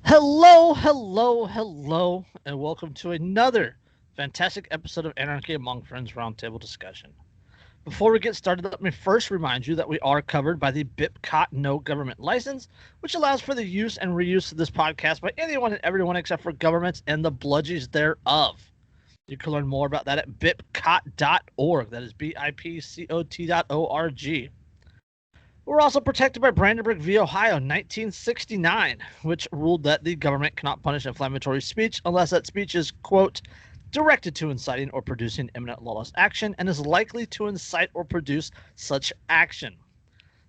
Hello, hello, hello, and welcome to another fantastic episode of Anarchy Among Friends Roundtable discussion. Before we get started, let me first remind you that we are covered by the BIPCOT No Government License, which allows for the use and reuse of this podcast by anyone and everyone except for governments and the bludgies thereof. You can learn more about that at bipcot.org. That is BIPCOT.org. We're also protected by Brandenburg v. Ohio, 1969, which ruled that the government cannot punish inflammatory speech unless that speech is, quote, directed to inciting or producing imminent lawless action and is likely to incite or produce such action.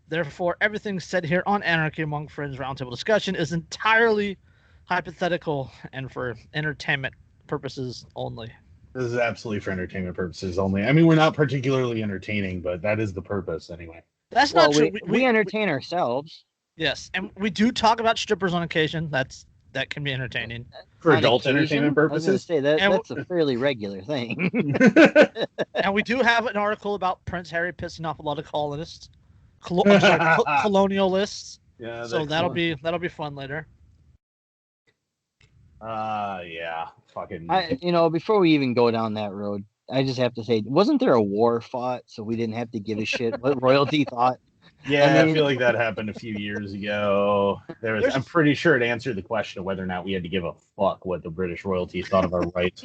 Therefore, everything said here on Anarchy Among Friends Roundtable discussion is entirely hypothetical and for entertainment purposes only. This is absolutely for entertainment purposes only. I mean, we're not particularly entertaining, but that is the purpose anyway. That's not true. We entertain ourselves. Yes, and we do talk about strippers on occasion. That can be entertaining. For adult entertainment purposes? I was going to say, that's a fairly regular thing. And we do have an article about Prince Harry pissing off a lot of colonialists. Colonialists. Yeah. So that'll be fun later. Yeah. Fucking. Before we even go down that road, I just have to say, wasn't there a war fought so we didn't have to give a shit what royalty thought? Yeah, I feel like that happened a few years ago. I'm pretty sure it answered the question of whether or not we had to give a fuck what the British royalty thought of our rights.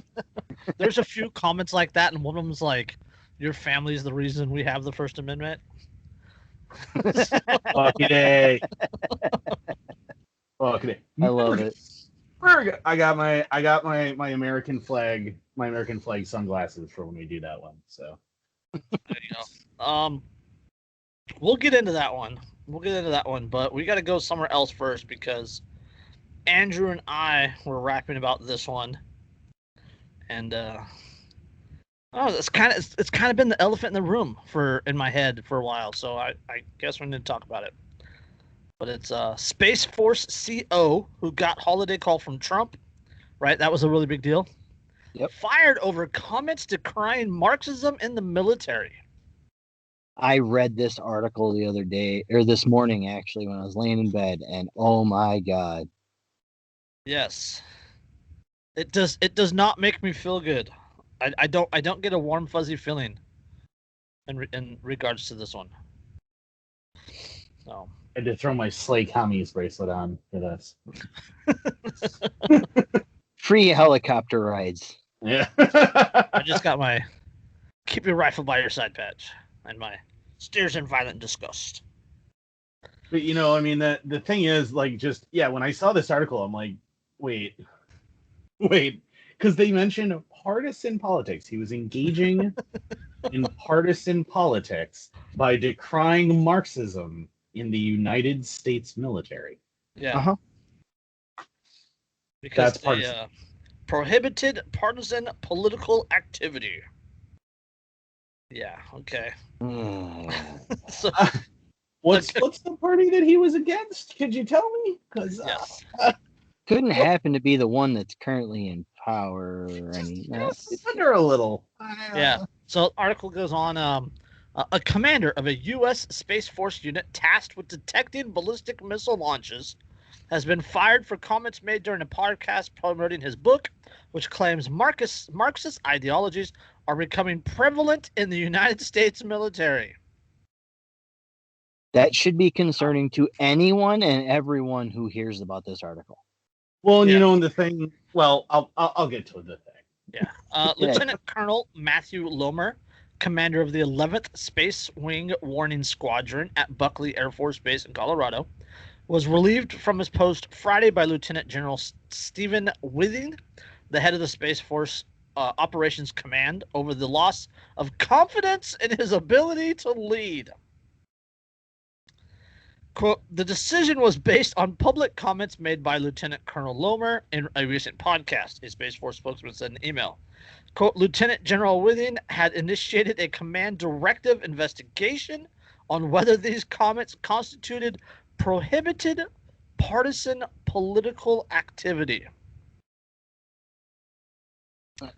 There's a few comments like that, and one of them's like, "Your family is the reason we have the First Amendment." Fucking A. Fucking A. I love it. I got my American flag sunglasses for when we do that one. So there you go. We'll get into that one. But we got to go somewhere else first because Andrew and I were rapping about this one, and it's kind of been the elephant in the room in my head for a while. So I guess we're going to talk about it. But it's Space Force CO who got holiday call from Trump, right? That was a really big deal. Yep. Fired over comments decrying Marxism in the military. I read this article the other day, or this morning actually, when I was laying in bed, and oh my god. Yes. It does not make me feel good. I don't get a warm fuzzy feeling in regards to this one. So I had to throw my Slay Commies bracelet on for this. Free helicopter rides. Yeah. I just got my keep your rifle by your side patch and my stares in violent disgust. But the thing is, when I saw this article, I'm like, wait, because they mentioned partisan politics. He was engaging in partisan politics by decrying Marxism in the United States military. Yeah. Uh-huh. Because they prohibited partisan political activity. Yeah, okay. So, what's the party that he was against? Could you tell me? Because yes. Couldn't happen to be the one that's currently in power. It's under a little. Yeah. So the article goes on. A commander of a U.S. Space Force unit tasked with detecting ballistic missile launches has been fired for comments made during a podcast promoting his book, which claims Marxist ideologies are becoming prevalent in the United States military. That should be concerning to anyone and everyone who hears about this article. Well, yeah. The thing. Well, I'll get to the thing. Yeah. Lieutenant Colonel Matthew Lomer, commander of the 11th Space Wing Warning Squadron at Buckley Air Force Base in Colorado, was relieved from his post Friday by Lieutenant General Stephen Withing, the head of the Space Force Operations Command, over the loss of confidence in his ability to lead. Quote, the decision was based on public comments made by Lieutenant Colonel Lomer in a recent podcast, a Space Force spokesman said in an email. Quote, Lieutenant General Withing had initiated a command directive investigation on whether these comments constituted prohibited partisan political activity.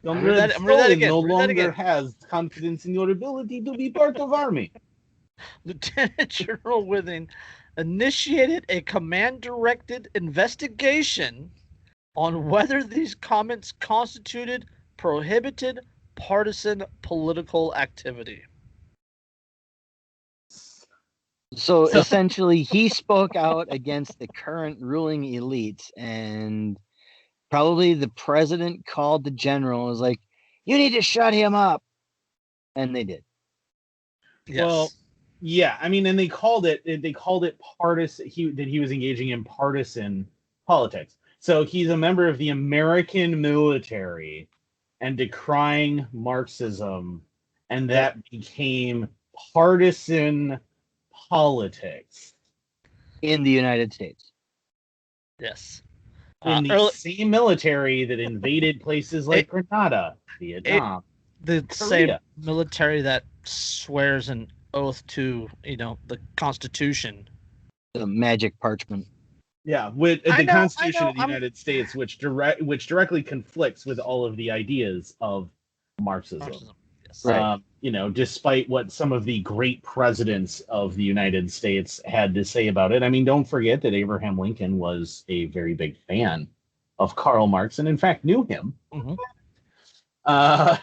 I'm read that again. No longer has confidence in your ability to be part of army. Lieutenant General Withing initiated a command-directed investigation on whether these comments constituted prohibited partisan political activity. So So- essentially, he spoke out against the current ruling elites, and probably the president called the general and was like, "You need to shut him up," and they did. Yes. Well, yeah, I mean, and they called it partisan. That he was engaging in partisan politics. So he's a member of the American military and decrying Marxism, and that became partisan politics In the United States. yes. in the same military that invaded places like Grenada, Vietnam, the Korea. same military that swears an oath to, the Constitution. The magic parchment. Yeah, with the Constitution of the United States, which directly conflicts with all of the ideas of Marxism. Yes. Right. Despite what some of the great presidents of the United States had to say about it. I mean, don't forget that Abraham Lincoln was a very big fan of Karl Marx, and in fact knew him. Mm-hmm. Uh,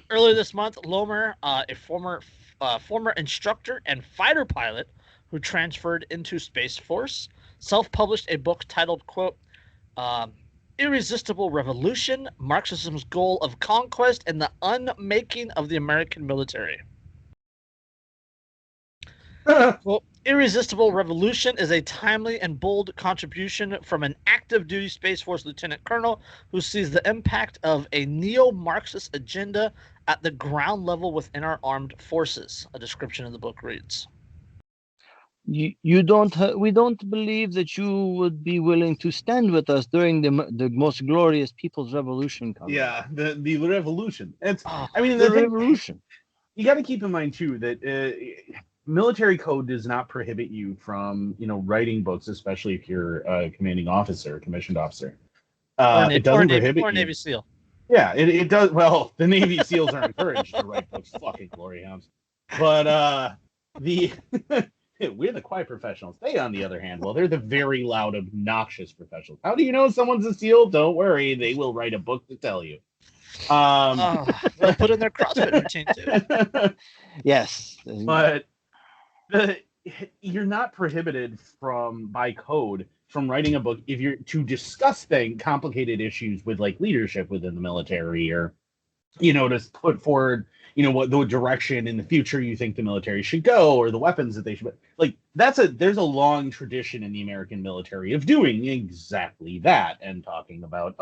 Earlier this month, Lomer, a former instructor and fighter pilot who transferred into Space Force, self-published a book titled, quote, Irresistible Revolution, Marxism's Goal of Conquest and the Unmaking of the American Military. Well, Irresistible Revolution is a timely and bold contribution from an active duty Space Force lieutenant colonel who sees the impact of a neo-Marxist agenda at the ground level within our armed forces. A description of the book reads. We don't believe that you would be willing to stand with us during the most glorious People's Revolution. Yeah, the revolution. The revolution. You got to keep in mind too that military code does not prohibit you from writing books, especially if you're a commanding officer, commissioned officer. It doesn't prohibit you. Navy SEAL. Yeah, it does. Well, the Navy SEAls are encouraged to write books. Fucking glory hounds. But we're the quiet professionals. They, on the other hand, well, they're the very loud, obnoxious professionals. How do you know someone's a SEAL? Don't worry, they will write a book to tell you. They'll put in their CrossFit routine too. Yes, but you're not prohibited by code from writing a book if you're to discuss complicated issues with like leadership within the military, or to put forward what the direction in the future you think the military should go, or the weapons that they should like. There's a long tradition in the American military of doing exactly that and talking about,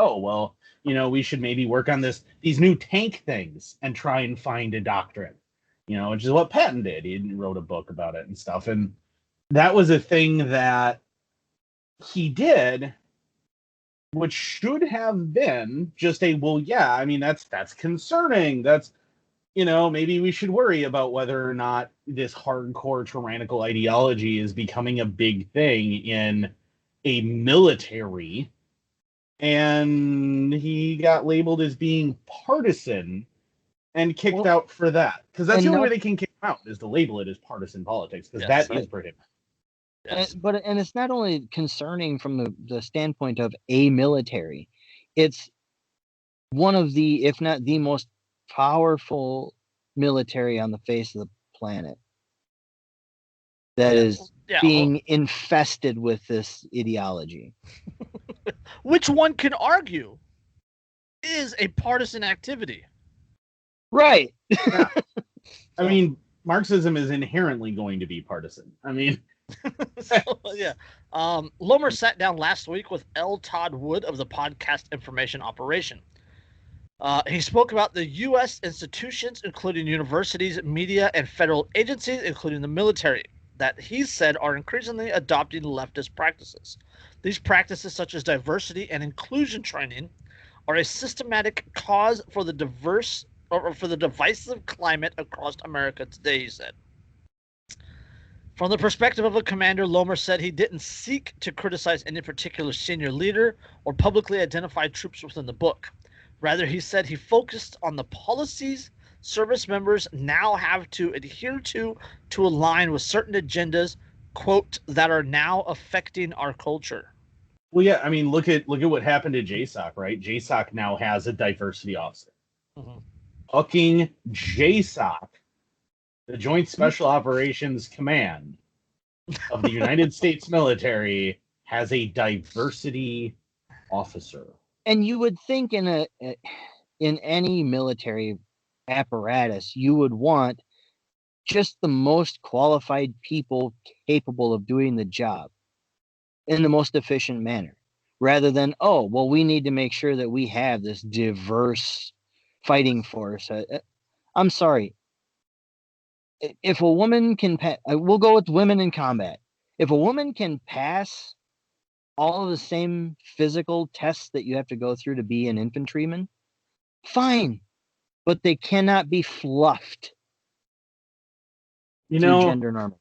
we should maybe work on these new tank things and try and find a doctrine, which is what Patton did. He wrote a book about it and stuff, and that was a thing that he did, which should have been just that's concerning. That's maybe we should worry about whether or not this hardcore tyrannical ideology is becoming a big thing in a military. And he got labeled as being partisan and kicked out for that. Because that's the only way they can kick him out, is to label it as partisan politics, because that is prohibited. Yes. And it's not only concerning from the standpoint of a military, it's one of the, if not the most powerful military on the face of the planet that is being infested with this ideology. Which one can argue is a partisan activity. Right. Yeah. I mean, Marxism is inherently going to be partisan. I mean... Lomer sat down last week with L. Todd Wood of the podcast Information Operation. He spoke about the U.S. institutions, including universities, media, and federal agencies, including the military, that he said are increasingly adopting leftist practices. These practices, such as diversity and inclusion training, are a systematic cause for the divisive climate across America today, he said. From the perspective of a commander, Lomer said he didn't seek to criticize any particular senior leader or publicly identify troops within the book. Rather, he said he focused on the policies service members now have to adhere to align with certain agendas quote, that are now affecting our culture. Well, yeah, I mean, look at what happened to JSOC, right? JSOC now has a diversity officer. Mm-hmm. Fucking JSOC, the Joint Special Operations Command of the United States military, has a diversity officer. And you would think in any military apparatus, you would want just the most qualified people capable of doing the job in the most efficient manner, rather than, oh, well, we need to make sure that we have this diverse fighting force. I'm sorry. If a woman can we'll go with women in combat. If a woman can pass all of the same physical tests that you have to go through to be an infantryman, fine, but they cannot be fluffed You through know, gender normal.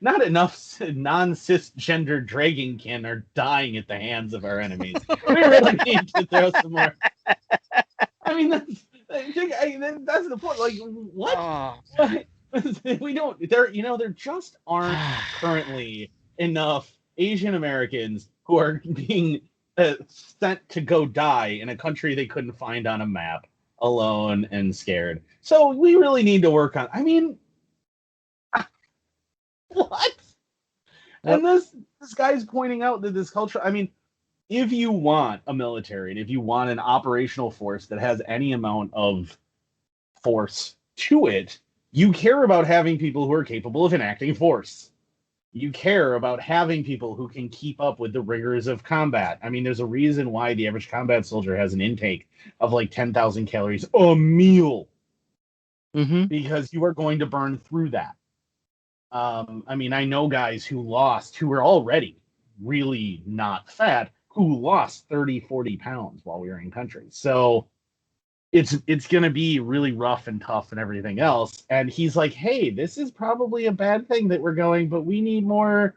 not enough non-cisgender dragonkin are dying at the hands of our enemies. We really need to throw some more. I mean, that's the point. Like, what? What? We don't. There just aren't currently enough Asian Americans who are being sent to go die in a country they couldn't find on a map, alone and scared. So we really need to work on. I mean, what? Yep. And this guy's pointing out that this culture. I mean, if you want a military and if you want an operational force that has any amount of force to it, you care about having people who are capable of enacting force. You care about having people who can keep up with the rigors of combat. I mean, there's a reason why the average combat soldier has an intake of like 10,000 calories a meal, because you are going to burn through that. I mean, I know guys who were already really not fat, who lost 30, 40 pounds while we were in country. So it's going to be really rough and tough and everything else. And he's like, hey, this is probably a bad thing that we're going, but we need more,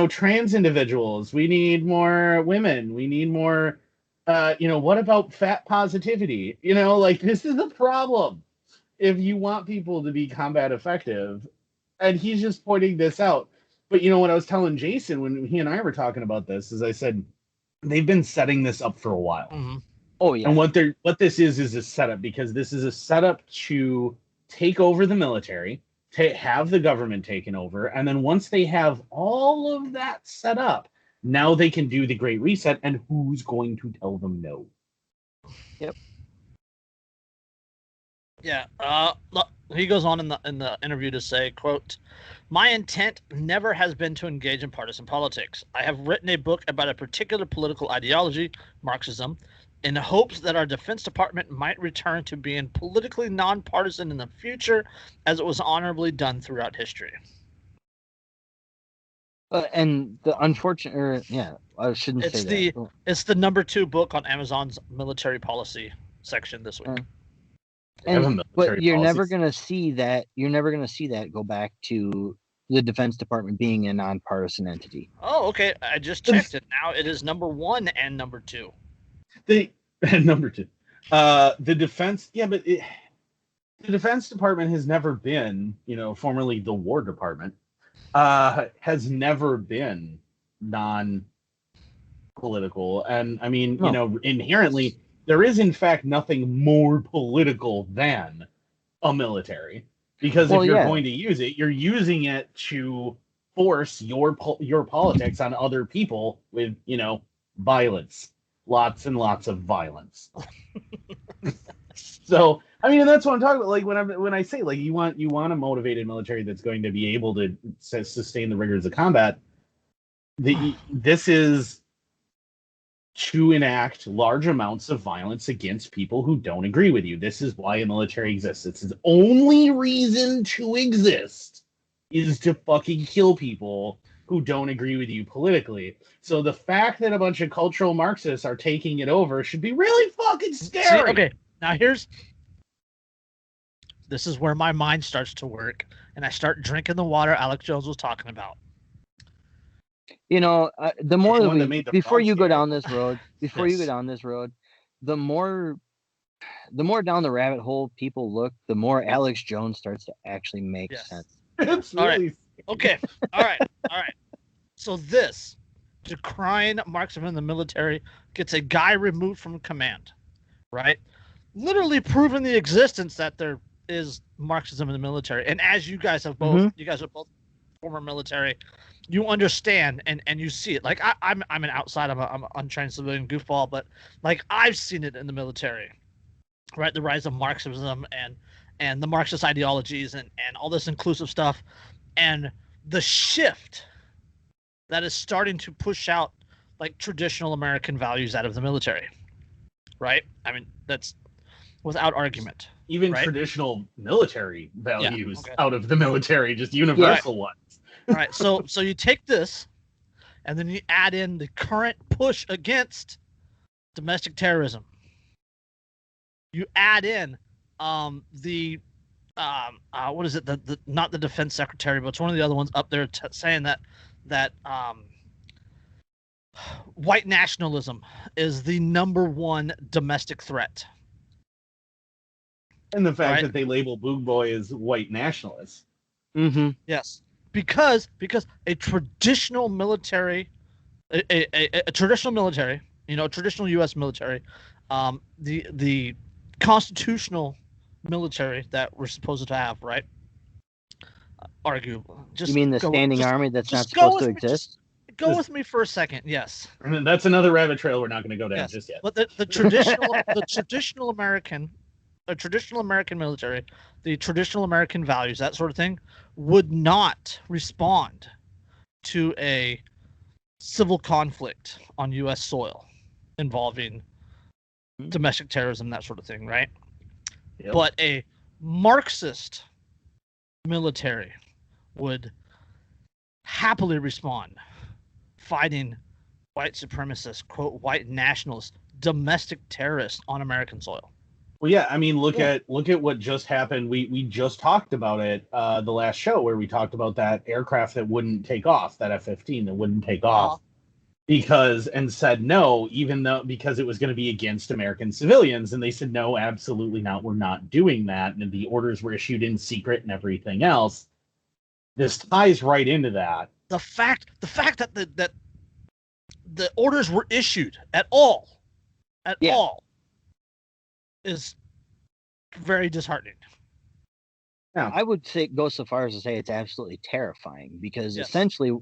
trans individuals. We need more women. We need more, what about fat positivity? Like, this is a problem if you want people to be combat effective. And he's just pointing this out. But what I was telling Jason when he and I were talking about this is I said they've been setting this up for a while. Mm-hmm. Oh yeah. And what this is a setup, because this is a setup to take over the military, to have the government taken over, and then once they have all of that set up, now they can do the Great Reset, and who's going to tell them no? Yep. Yeah. He goes on in the interview to say, quote, "My intent never has been to engage in partisan politics. I have written a book about a particular political ideology, Marxism, in hopes that our Defense Department might return to being politically nonpartisan in the future, as it was honorably done throughout history." And the unfortunate, I shouldn't It's say that. it's the number 2 book on Amazon's military policy section this week. But you're never gonna see that. You're never gonna see that go back to the Defense Department being a nonpartisan entity. Oh, okay. I just checked it. Now it is number 1 and number 2. Number 2. The defense, but the Defense Department has never been, formerly the War Department, has never been non-political. And I mean, inherently, there is in fact nothing more political than a military, because if you're going to use it, you're using it to force your politics on other people with, violence. Lots and lots of violence. So, I mean, and that's what I'm talking about. Like when I say, like, you want a motivated military that's going to be able to sustain the rigors of combat. This is to enact large amounts of violence against people who don't agree with you. This is why a military exists. It's its only reason to exist is to fucking kill people who don't agree with you politically. So the fact that a bunch of cultural Marxists are taking it over should be really fucking scary. See, okay, now this is where my mind starts to work, and I start drinking the water Alex Jones was talking about. The more before you go down this road, the more down the rabbit hole people look, the more Alex Jones starts to actually make sense. It's really scary. Okay. All right. So this, decrying Marxism in the military, gets a guy removed from command, right? Literally proving the existence that there is Marxism in the military. And as you guys have both, you guys are both former military, you understand and you see it. Like I'm an outside, I'm an untrained civilian goofball, but like I've seen it in the military, right? The rise of Marxism and the Marxist ideologies and all this inclusive stuff, and the shift that is starting to push out like traditional American values out of the military, right? I mean, that's without argument. Even right? traditional military values okay. out of the military, just universal ones. All right, so you take this, and then you add in the current push against domestic terrorism. You add in the what is it? The not the defense secretary, but it's one of the other ones up there saying that white nationalism is the number one domestic threat. And the fact that they label Bois as white nationalists. Mm-hmm. Yes, because a traditional military, a traditional military, traditional U.S. military, the constitutional military that we're supposed to have, right? Arguable. You mean the standing army that's not supposed to exist? Go with me for a second. Yes. I mean, that's another rabbit trail we're not going to go down just yet. But the traditional American military, the traditional American values, that sort of thing, would not respond to a civil conflict on U.S. soil involving domestic terrorism, that sort of thing, right? Yep. But a Marxist military would happily respond, fighting white supremacists, quote, white nationalists, domestic terrorists on American soil. Well, yeah, I mean, look at what just happened. We just talked about it the last show where we talked about that aircraft that wouldn't take off, that F-15 that wouldn't take off and said no, because it was going to be against American civilians, and they said no, absolutely not, we're not doing that, and the orders were issued in secret and everything else. This ties right into that. The fact that the orders were issued at all is very disheartening. Yeah. I would go so far as to say it's absolutely terrifying, because essentially,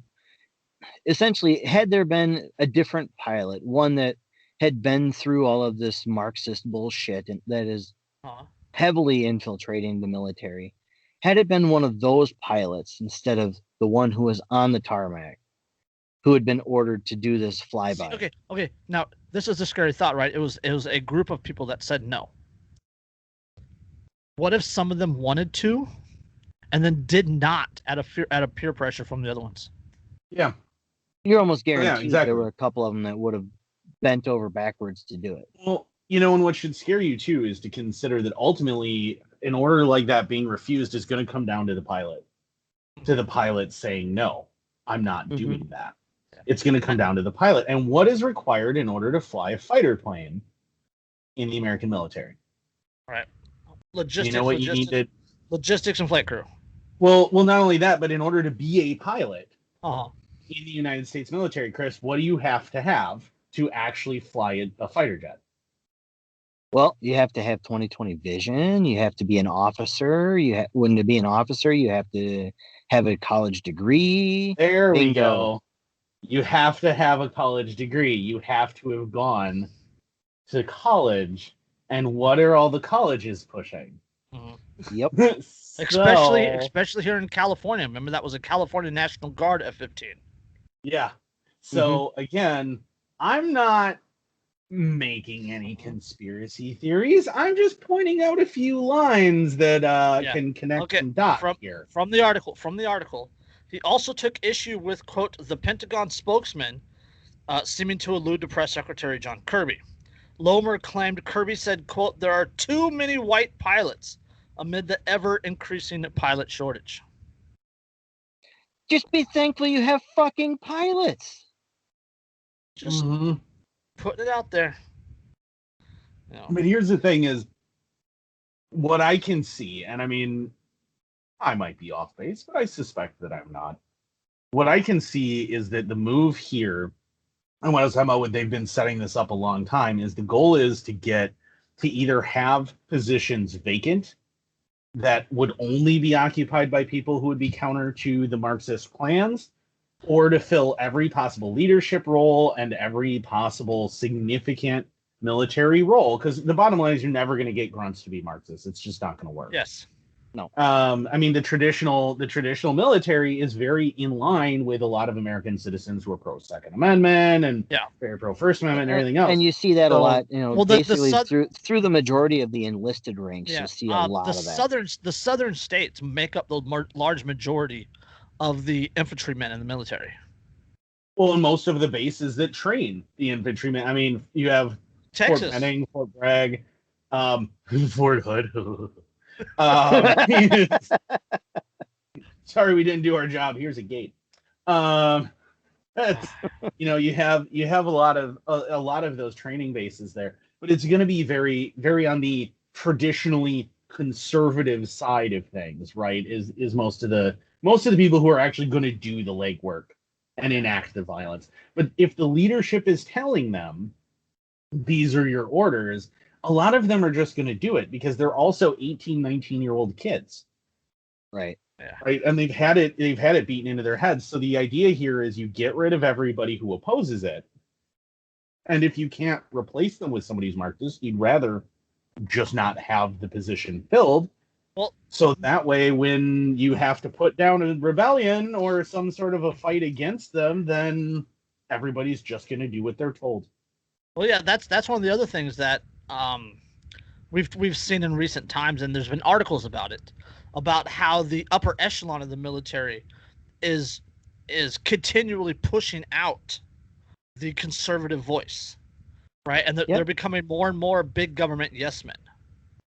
had there been a different pilot, one that had been through all of this Marxist bullshit and that is heavily infiltrating the military, had it been one of those pilots instead of the one who was on the tarmac, who had been ordered to do this flyby. Okay. Now, this is a scary thought, right? It was a group of people that said no. What if some of them wanted to, and then did not out of peer pressure from the other ones? Yeah, you're almost guaranteed there were a couple of them that would have bent over backwards to do it. Well, and what should scare you too is to consider that ultimately an order like that being refused is going to come down to the pilot saying no, I'm not doing that. It's going to come down to the pilot. And what is required in order to fly a fighter plane in the American military? Right. Logistics. You know what you needed? Logistics and flight crew. Well, not only that, but in order to be a pilot in the United States military, Chris, what do you have to actually fly a fighter jet? Well, you have to have 20/20 vision. You have to be an officer. When to be an officer, you have to have a college degree. There we go. You have to have a college degree. You have to have gone to college. And what are all the colleges pushing? Yep. Especially here in California. Remember, that was a California National Guard F-15. Yeah. So again, I'm not making any conspiracy theories. I'm just pointing out a few lines that can connect some dots here. From the article, he also took issue with, quote, the Pentagon spokesman seeming to allude to Press Secretary John Kirby. Lomer claimed Kirby said, quote, there are too many white pilots amid the ever-increasing pilot shortage. Just be thankful you have fucking pilots. Just putting it out there. But here's the thing is, what I can see, and I mean, I might be off base, but I suspect that I'm not. What I can see is that the move here, and what I was talking about, what they've been setting this up a long time, is the goal is to get to either have positions vacant that would only be occupied by people who would be counter to the Marxist plans, or to fill every possible leadership role and every possible significant military role. Because the bottom line is you're never going to get grunts to be Marxists. It's just not going to work. Yes. No. I mean, the traditional military is very in line with a lot of American citizens who are pro Second Amendment and very pro First Amendment and everything else. And you see that a lot, basically through the majority of the enlisted ranks. You see a lot of that. The southern states make up the large majority of the infantrymen in the military. Well, and most of the bases that train the infantrymen. I mean, you have Texas, Fort Benning, Fort Bragg, Fort Hood. Sorry, we didn't do our job. Here's a gate. That's, you have a lot of those training bases there, but it's going to be very, very on the traditionally conservative side of things, right? Is most of the people who are actually going to do the legwork and enact the violence. But if the leadership is telling them these are your orders, a lot of them are just going to do it because they're also 18, 19-year-old kids. Right. Yeah. Right. And they've had it beaten into their heads. So the idea here is you get rid of everybody who opposes it. And if you can't replace them with somebody who's Marxist, you'd rather just not have the position filled. Well, so that way when you have to put down a rebellion or some sort of a fight against them, then everybody's just going to do what they're told. Well, yeah, that's one of the other things that we've seen in recent times, and there's been articles about it, about how the upper echelon of the military is continually pushing out the conservative voice, right? And they're becoming more and more big government yes men.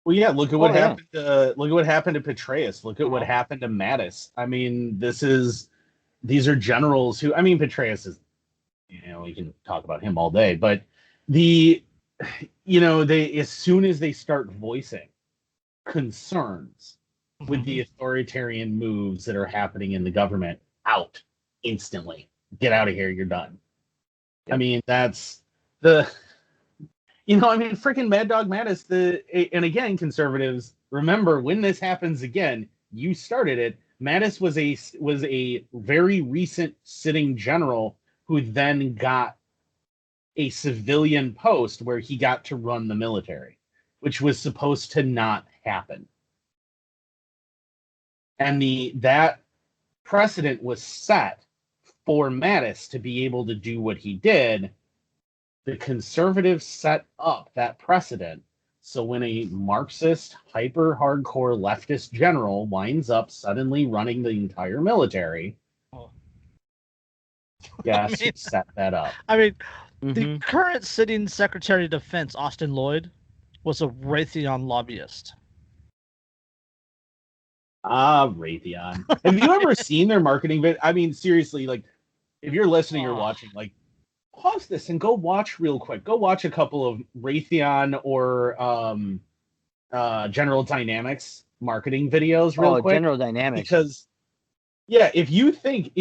Well, yeah, look at what happened. Look at what happened to Petraeus. Look at what happened to Mattis. I mean, these are generals who. I mean, Petraeus is. We can talk about him all day, but they as soon as they start voicing concerns with the authoritarian moves that are happening in the government, out instantly. Get out of here. You're done. Yep. I mean, that's the. Freaking Mad Dog Mattis. And again, conservatives, remember when this happens again, you started it. Mattis was a very recent sitting general who then got a civilian post where he got to run the military, which was supposed to not happen. And that precedent was set for Mattis to be able to do what he did. The conservatives set up that precedent. So when a Marxist, hyper hardcore leftist general winds up suddenly running the entire military, who set that up? I mean, the current sitting Secretary of Defense, Austin Lloyd, was a Raytheon lobbyist. Raytheon. Have you ever seen their marketing vid? I mean, seriously, like, if you're listening or watching, like, pause this and go watch real quick. Go watch a couple of Raytheon or General Dynamics marketing videos real quick. General Dynamics. Because if you think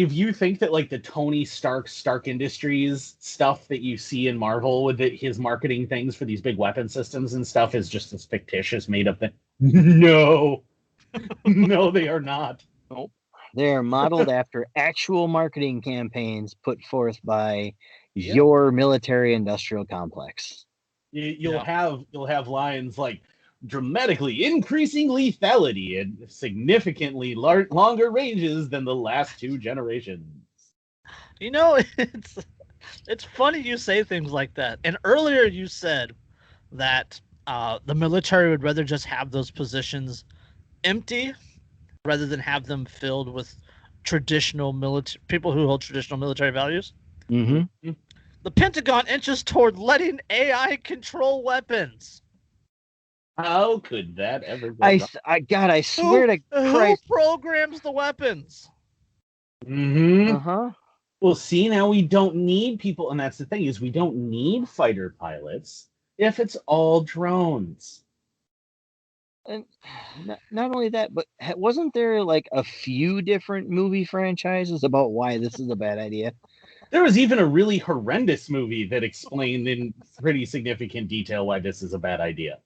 that like the Tony Stark Industries stuff that you see in Marvel with his marketing things for these big weapon systems and stuff is just this fictitious made up thing. No, they are not. Nope. They are modeled after actual marketing campaigns put forth by your military-industrial complex. You'll have lines like dramatically increasing lethality and significantly longer ranges than the last two generations. It's funny you say things like that. And earlier you said that the military would rather just have those positions empty rather than have them filled with traditional people who hold traditional military values. Mm-hmm. The Pentagon inches toward letting AI control weapons. How could that ever go wrong? I swear to Christ. Who programs the weapons? Mm-hmm. Uh-huh. Well, see, now we don't need people, and that's the thing, is we don't need fighter pilots if it's all drones. And not only that, but wasn't there like a few different movie franchises about why this is a bad idea? There was even a really horrendous movie that explained in pretty significant detail why this is a bad idea.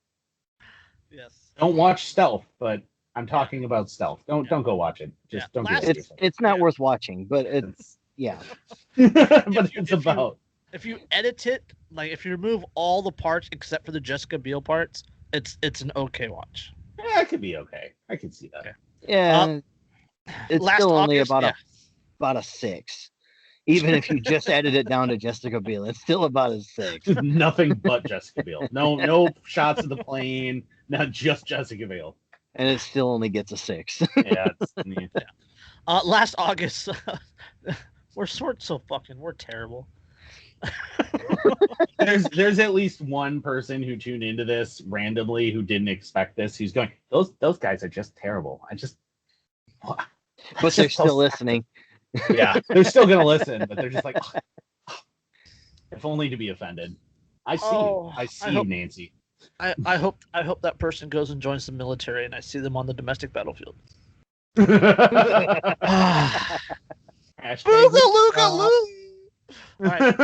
Yes. Don't watch Stealth, but I'm talking about Stealth. Don't go watch it. Just don't do it. It's not worth watching, but it's yeah. But it's about. If you edit it, like if you remove all the parts except for the Jessica Biel parts, it's an okay watch. Yeah, it could be okay. I can see that. Okay. Yeah, it's still only August, about a 6. Even if you just edit it down to Jessica Biel, it's still about a 6. Nothing but Jessica Biel. No shots of the plane. Not just Jessica Biel. And it still only gets a 6. Yeah. Last August, we're terrible. There's at least one person who tuned into this randomly who didn't expect this. Who's going, those guys are just terrible. But they're still listening. Yeah, they're still gonna listen, but they're just like, if only to be offended. I see you, Nancy. I hope that person goes and joins the military, and I see them on the domestic battlefield. Luka. Right.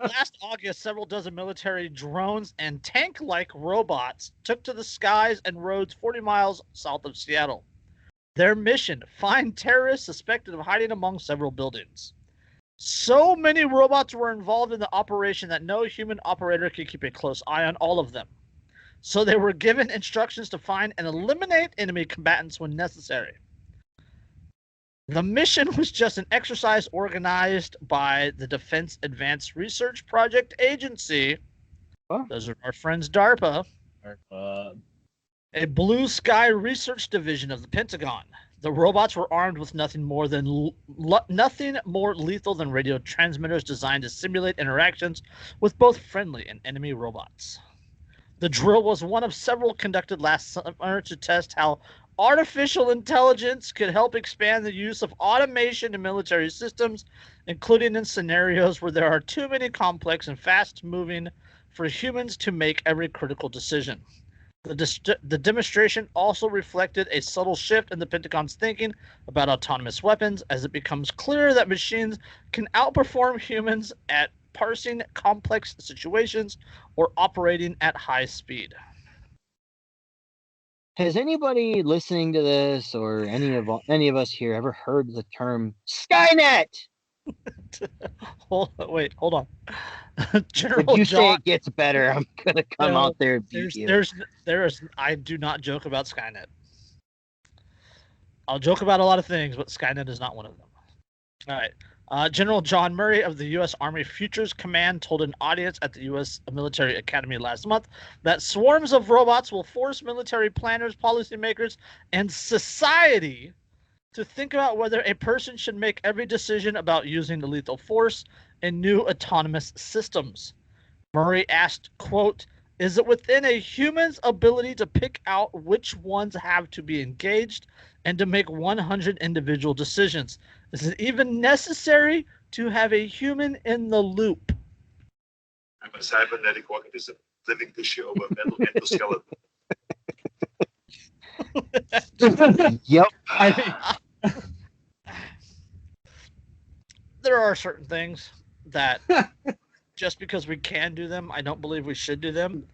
Last August, several dozen military drones and tank-like robots took to the skies and roads 40 miles south of Seattle. Their mission: find terrorists suspected of hiding among several buildings. So many robots were involved in the operation that no human operator could keep a close eye on all of them. So they were given instructions to find and eliminate enemy combatants when necessary. The mission was just an exercise organized by the Defense Advanced Research Project Agency. Huh? Those are our friends DARPA. A blue sky research division of the Pentagon. The robots were armed with nothing more lethal than radio transmitters designed to simulate interactions with both friendly and enemy robots. The drill was one of several conducted last summer to test how artificial intelligence could help expand the use of automation in military systems, including in scenarios where there are too many complex and fast-moving for humans to make every critical decision. The demonstration also reflected a subtle shift in the Pentagon's thinking about autonomous weapons, as it becomes clear that machines can outperform humans at parsing complex situations or operating at high speed. Has anybody listening to this or any of us here ever heard the term Skynet? Hold on. General if you John, say it gets better, I'm gonna come out there and beat you. I do not joke about Skynet. I'll joke about a lot of things, but Skynet is not one of them. All right. General John Murray of the U.S. Army Futures Command told an audience at the U.S. Military Academy last month that swarms of robots will force military planners, policymakers, and society to think about whether a person should make every decision about using the lethal force in new autonomous systems. Murray asked, quote, "Is it within a human's ability to pick out which ones have to be engaged and to make 100 individual decisions? Is it even necessary to have a human in the loop?" I'm a cybernetic organism, living tissue over metal endoskeleton. Yep. There are certain things that just because we can do them, I don't believe we should do them.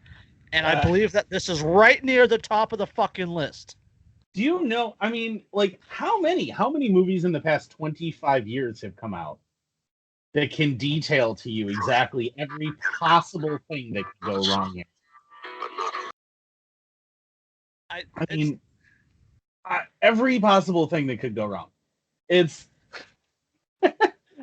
And I believe that this is right near the top of the fucking list. Do you know, I mean, like, how many movies in the past 25 years have come out that can detail to you exactly every possible thing that could go wrong here? I mean, every possible thing that could go wrong. It's,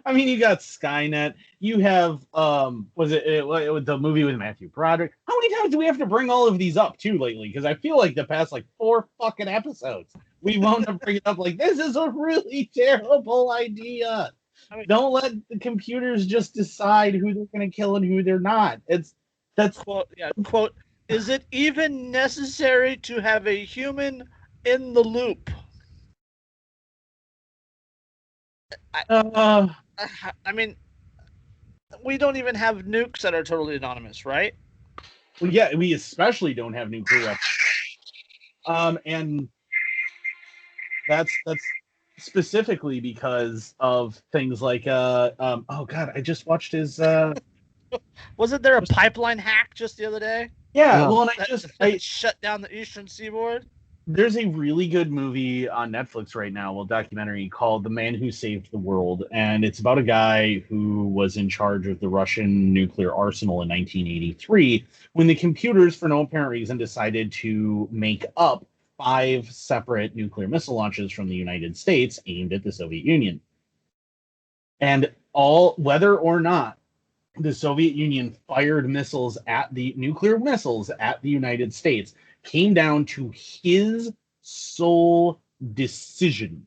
I mean, you got Skynet. You have, was it the movie with Matthew Broderick? How many times do we have to bring all of these up too lately? Because I feel like the past 4 fucking episodes, we wound up bringing up this is a really terrible idea. I mean, don't let the computers just decide who they're going to kill and who they're not. That's quote. Yeah, quote. Is it even necessary to have a human in the loop? I mean, we don't even have nukes that are totally anonymous, right? Well, yeah, we especially don't have nuclear weapons. And that's specifically because of things like oh god, I just watched his Wasn't there a pipeline hack just the other day yeah, Oh. well, and that shut down the Eastern Seaboard? there's a really good movie on Netflix right now, well, documentary called The Man Who Saved the World, and it's about a guy who was in charge of the Russian nuclear arsenal in 1983 when the computers, for no apparent reason, decided to make up 5 separate nuclear missile launches from the United States aimed at the Soviet Union. And all, whether or not the Soviet Union fired missiles at the nuclear missiles at the United States, came down to his sole decision.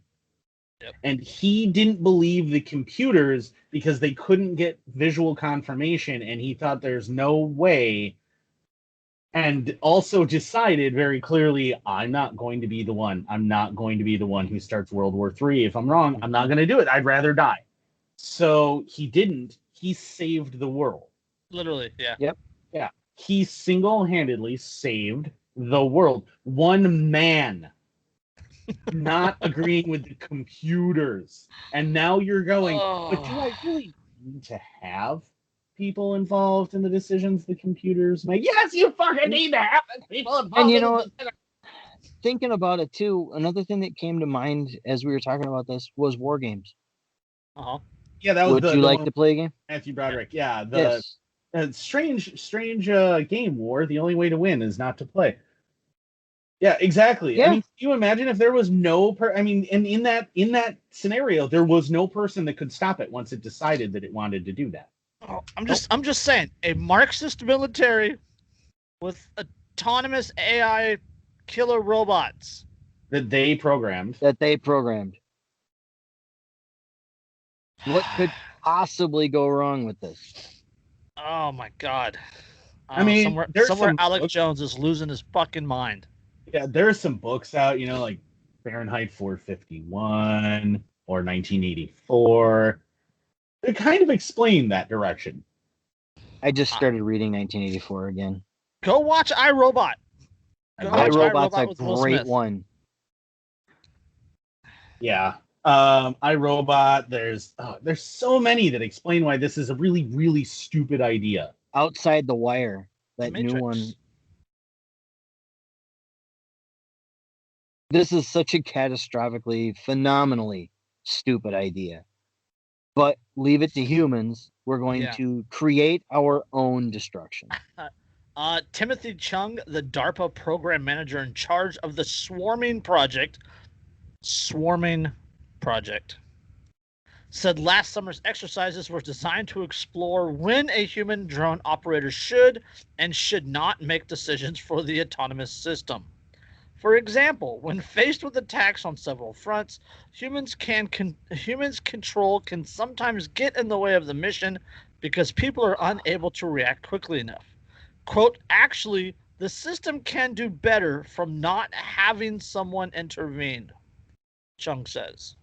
Yep. And he didn't believe the computers because they couldn't get visual confirmation, and he thought there's no way. And also decided very clearly, I'm not going to be the one. I'm not going to be the one who starts World War III. If I'm wrong, I'm not going to do it. I'd rather die. So he didn't. He saved the world. Literally, yeah. Yep. Yeah. He single-handedly saved the world. One man not agreeing with the computers. And now you're going, but do I really need to have people involved in the decisions the computers make? Yes, you fucking need to have people involved. And you know, thinking about it too, another thing that came to mind as we were talking about this was war games. Uh-huh. Yeah, that was Would you like to play a game? Matthew Broderick. Yeah, Yes. strange game war. The only way to win is not to play. Yeah, exactly. Yeah. I mean, can you imagine if there was no and in that scenario, there was no person that could stop it once it decided that it wanted to do that. Oh, I'm just saying, a Marxist military with autonomous AI killer robots That they programmed. What could possibly go wrong with this? Oh my god. I mean, somewhere there's some Alex books- Jones is losing his fucking mind. Yeah, there's some books out, like Fahrenheit 451 or 1984. They kind of explain that direction. I just started reading 1984 again. Go watch iRobot. Go watch iRobot's with a Will great Smith. one. Yeah. iRobot, there's so many that explain why this is a really, really stupid idea. Outside the Wire, that The new Matrix. one. This is such a catastrophically, phenomenally stupid idea. But leave it to humans. We're going to create our own destruction. Timothy Chung, the DARPA program manager in charge of the Swarming Project, said last summer's exercises were designed to explore when a human drone operator should and should not make decisions for the autonomous system. For example, when faced with attacks on several fronts, humans control can sometimes get in the way of the mission because people are unable to react quickly enough. Quote, actually, the system can do better from not having someone intervene, Chung says.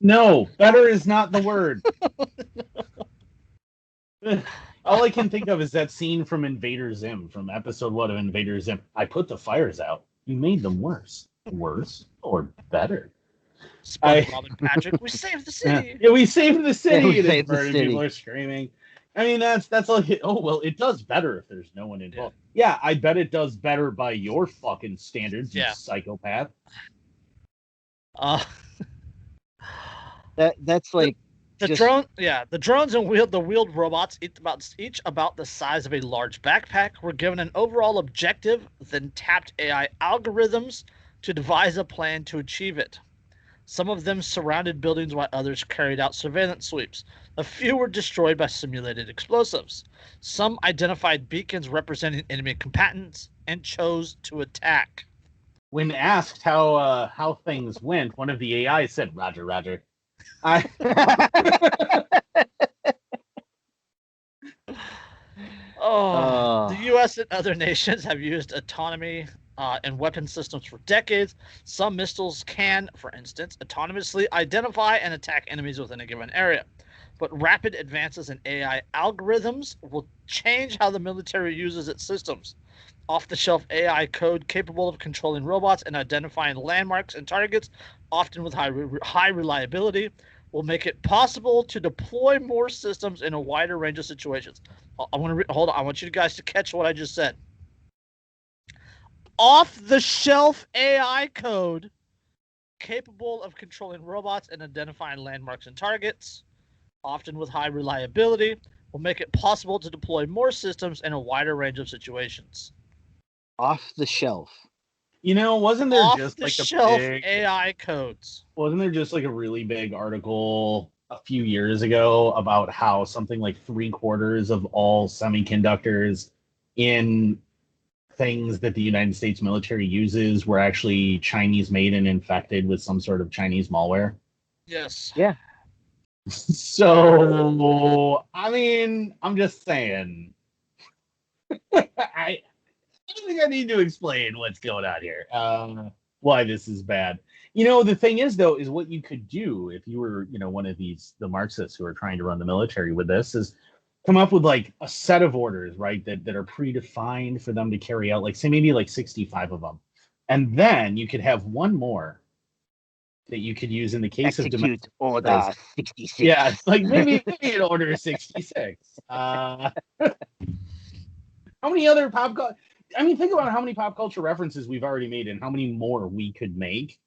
No, better is not the word. All I can think of is that scene from Invader Zim, from episode 1 of Invader Zim. I put the fires out. You made them worse. Worse or better? SpongeBob and Patrick, we saved the city. Yeah, we saved the city. Yeah, we saved the Burning, city. people are screaming. I mean, that's all. Oh well, it does better if there's no one involved. Yeah, I bet it does better by your fucking standards, you psychopath. That's like the drones and wheeled robots, each about the size of a large backpack, were given an overall objective, then tapped AI algorithms to devise a plan to achieve it. Some of them surrounded buildings while others carried out surveillance sweeps. A few were destroyed by simulated explosives. Some identified beacons representing enemy combatants and chose to attack. When asked how things went, one of the AI said, "Roger, Roger." The U.S. and other nations have used autonomy and weapon systems for decades. Some missiles can, for instance, autonomously identify and attack enemies within a given area. But rapid advances in AI algorithms will change how the military uses its systems. off-the-shelf AI code capable of controlling robots and identifying landmarks and targets, often with high reliability, will make it possible to deploy more systems in a wider range of situations. I want to hold on. I want you guys to catch what I just said. Off-the-shelf AI code capable of controlling robots and identifying landmarks and targets, often with high reliability, will make it possible to deploy more systems in a wider range of situations. Off the shelf. You know, wasn't there just like Off-the-shelf a big AI codes? wasn't there just like a really big article a few years ago about how something like 3/4 of all semiconductors in things that the United States military uses were actually Chinese made and infected with some sort of Chinese malware? Yes. Yeah. So, I mean, I'm just saying. I don't think I need to explain what's going on here. Why this is bad. You know, the thing is, though, is what you could do if you were, you know, one of the Marxists who are trying to run the military with this is come up with like a set of orders, right, that are predefined for them to carry out, like say maybe like 65 of them. And then you could have one more that you could use in the case of domestic Order 66. Yeah, it's like maybe an order 66. How many other I mean, think about how many pop culture references we've already made and how many more we could make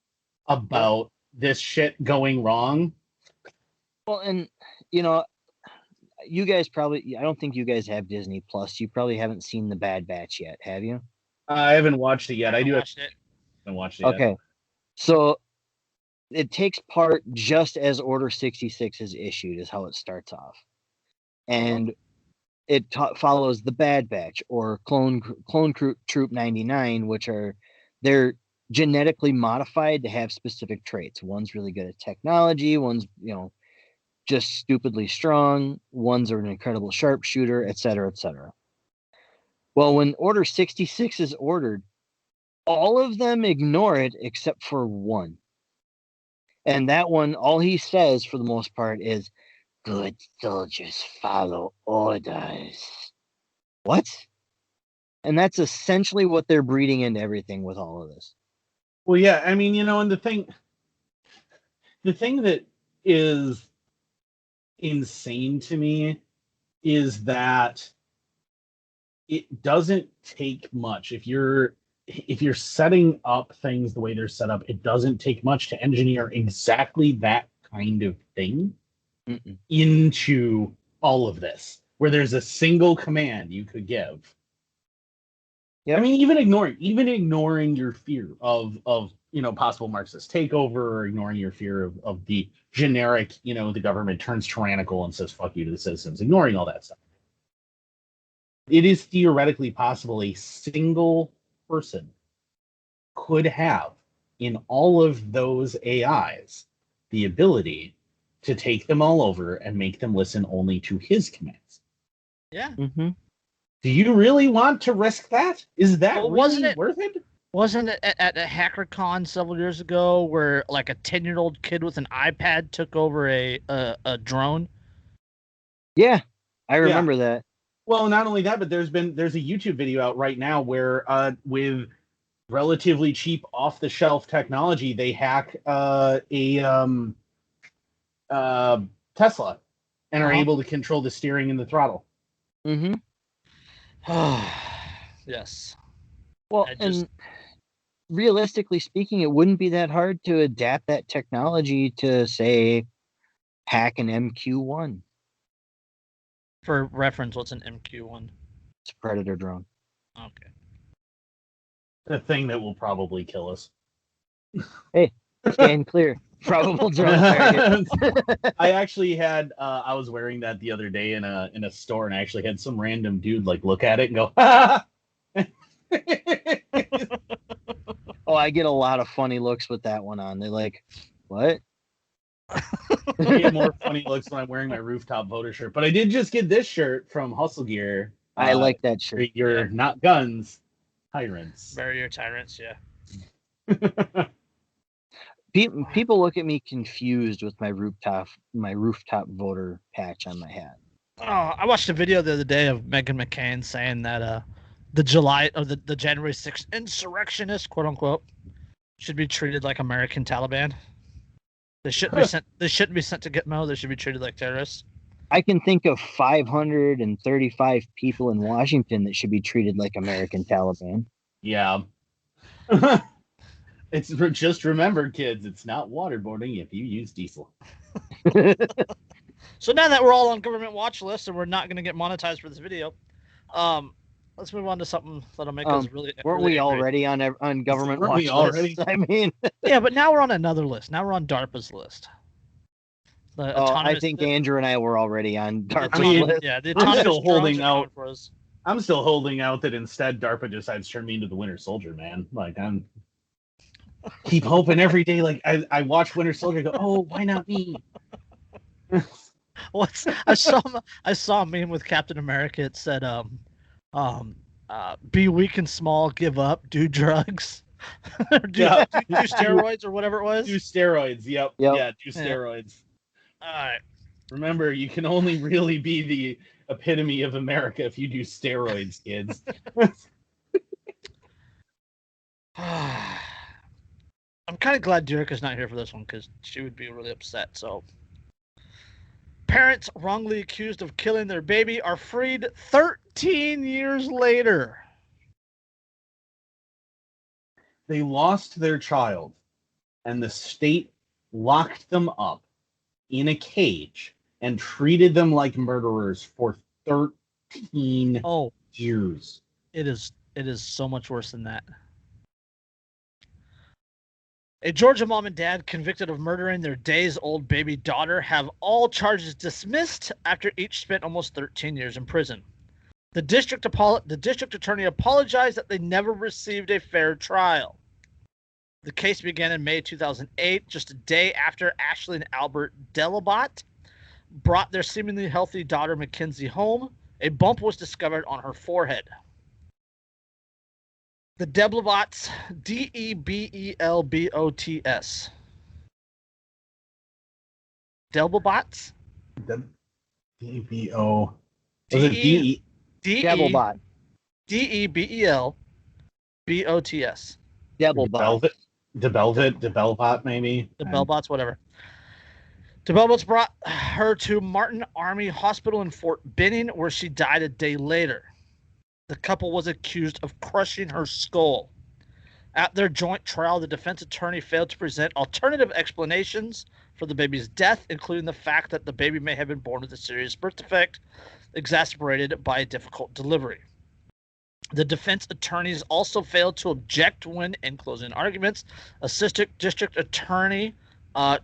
about this shit going wrong. Well, and you know, you guys probably, I don't think you guys have Disney Plus. You probably haven't seen The Bad Batch yet, have you? I haven't watched it yet. I do have it. haven't watched it yet. Okay. So it takes part just as Order 66 is issued, is how it starts off. And it follows the Bad Batch or Clone Troop 99, which are, they're genetically modified to have specific traits. One's really good at technology, one's, you know, just stupidly strong, one's are an incredible sharpshooter, etc., etc. Well, when Order 66 is ordered, all of them ignore it except for one. And that one, all he says for the most part is, "Good soldiers follow orders." What? And that's essentially what they're breeding into everything with all of this. Well, yeah, I mean, you know, and the thing that is insane to me is that it doesn't take much if you're setting up things the way they're set up. It doesn't take much to engineer exactly that kind of thing into all of this, where there's a single command you could give. Yep. I mean, even ignoring your fear of you know, possible Marxist takeover, or ignoring your fear of the generic, you know, the government turns tyrannical and says fuck you to the citizens, ignoring all that stuff. It is theoretically possible a single person could have in all of those AIs the ability to take them all over and make them listen only to his commands. Yeah. Mm-hmm. Do you really want to risk that? Is that really worth it? Wasn't it at a HackerCon several years ago where like a 10-year-old kid with an iPad took over a drone? Yeah, I remember that. Well, not only that, but there's a YouTube video out right now where with relatively cheap off-the-shelf technology, they hack a Tesla and are able to control the steering and the throttle. Mm-hmm. Yes. Well, and realistically speaking, it wouldn't be that hard to adapt that technology to, say, hack an MQ-1. For reference, what's an MQ-1? It's a Predator drone. Okay. The thing that will probably kill us. Hey, stand clear. Probable drone target. I actually had I was wearing that the other day in a store, and I actually had some random dude like look at it and go, "Ha!" Oh, I get a lot of funny looks with that one on. They're like, "What?" I get more funny looks when I'm wearing my rooftop voter shirt. But I did just get this shirt from Hustle Gear. I like that shirt. You're not guns, tyrants. Barrier tyrants, yeah. People look at me confused with my rooftop voter patch on my hat. Oh, I watched a video the other day of Meghan McCain saying that the January 6th insurrectionists, quote unquote, should be treated like American Taliban. They shouldn't be sent. They shouldn't be sent to Gitmo. They should be treated like terrorists. I can think of 535 people in Washington that should be treated like American Taliban. Yeah. It's just remember, kids, it's not waterboarding if you use diesel. So now that we're all on government watch lists and we're not going to get monetized for this video, let's move on to something that'll make us really. Weren't really we angry. already on government Weren't watch we already? lists? I mean, Yeah, but now we're on another list. Now we're on DARPA's list. I think Andrew and I were already on DARPA's list. Yeah, the I'm still autonomous holding drones are out. coming for us. I'm still holding out that instead DARPA decides to turn me into the Winter Soldier, man. Like I'm keep hoping every day. Like I watch Winter Soldier, go, oh, why not me? I saw a meme with Captain America. It said, "Be weak and small, give up, do drugs, do steroids or whatever it was." Do steroids. Yep. Yeah. Do steroids. All right. Remember, you can only really be the epitome of America if you do steroids, kids. I'm kind of glad Derica's not here for this one because she would be really upset. So, parents wrongly accused of killing their baby are freed 13 years later. They lost their child, and the state locked them up in a cage and treated them like murderers for 13 years. It is so much worse than that. A Georgia mom and dad convicted of murdering their days-old baby daughter have all charges dismissed after each spent almost 13 years in prison. The district attorney apologized that they never received a fair trial. The case began in May 2008, just a day after Ashley and Albert Delabot brought their seemingly healthy daughter Mackenzie home. A bump was discovered on her forehead. The Deblobots, Debelbots. Delbobots? D-B-O. Was it D-E? Devilbot. Debelbots. Devilbot. Debelbot, maybe? The Bellbots, whatever. The Bellbots brought her to Martin Army Hospital in Fort Benning, where she died a day later. The couple was accused of crushing her skull. At their joint trial, the defense attorney failed to present alternative explanations for the baby's death, including the fact that the baby may have been born with a serious birth defect, exacerbated by a difficult delivery. The defense attorneys also failed to object when, in closing arguments, assistant district attorney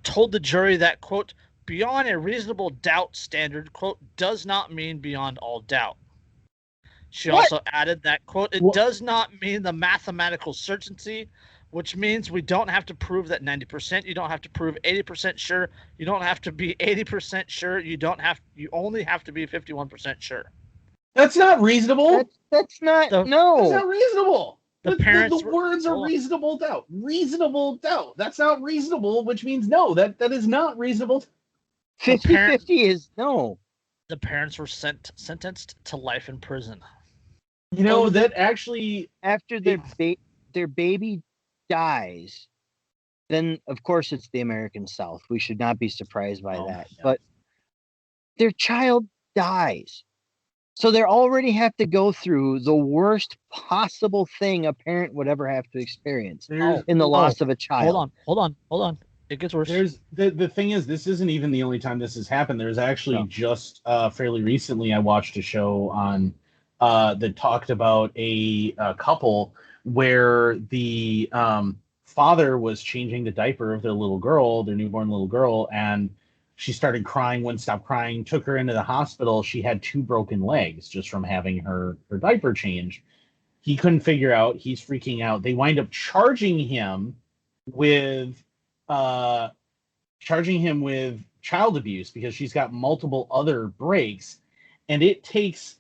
told the jury that, quote, beyond a reasonable doubt standard, quote, does not mean beyond all doubt. She also added that, quote, it does not mean the mathematical certainty, which means we don't have to prove that 90%. You don't have to prove 80% sure. You don't have to be 80% sure. You only have to be 51% sure. That's not reasonable. That's not. That's not reasonable. The words are reasonable doubt. Reasonable doubt. That's not reasonable, which means no. That is not reasonable. 50-50 is no. The parents were sentenced to life in prison. You know, that actually... After their baby dies, then, of course, it's the American South. We should not be surprised by that. Yeah. But their child dies. So they already have to go through the worst possible thing a parent would ever have to experience in the loss of a child. Hold on. It gets worse. The thing is, this isn't even the only time this has happened. There's actually just fairly recently, I watched a show on that talked about a couple where the father was changing the diaper of their newborn little girl, and she started crying, wouldn't stop crying, took her into the hospital. She had 2 broken legs just from having her diaper changed. He couldn't figure out. He's freaking out. They wind up charging him with child abuse because she's got multiple other breaks. And it takes,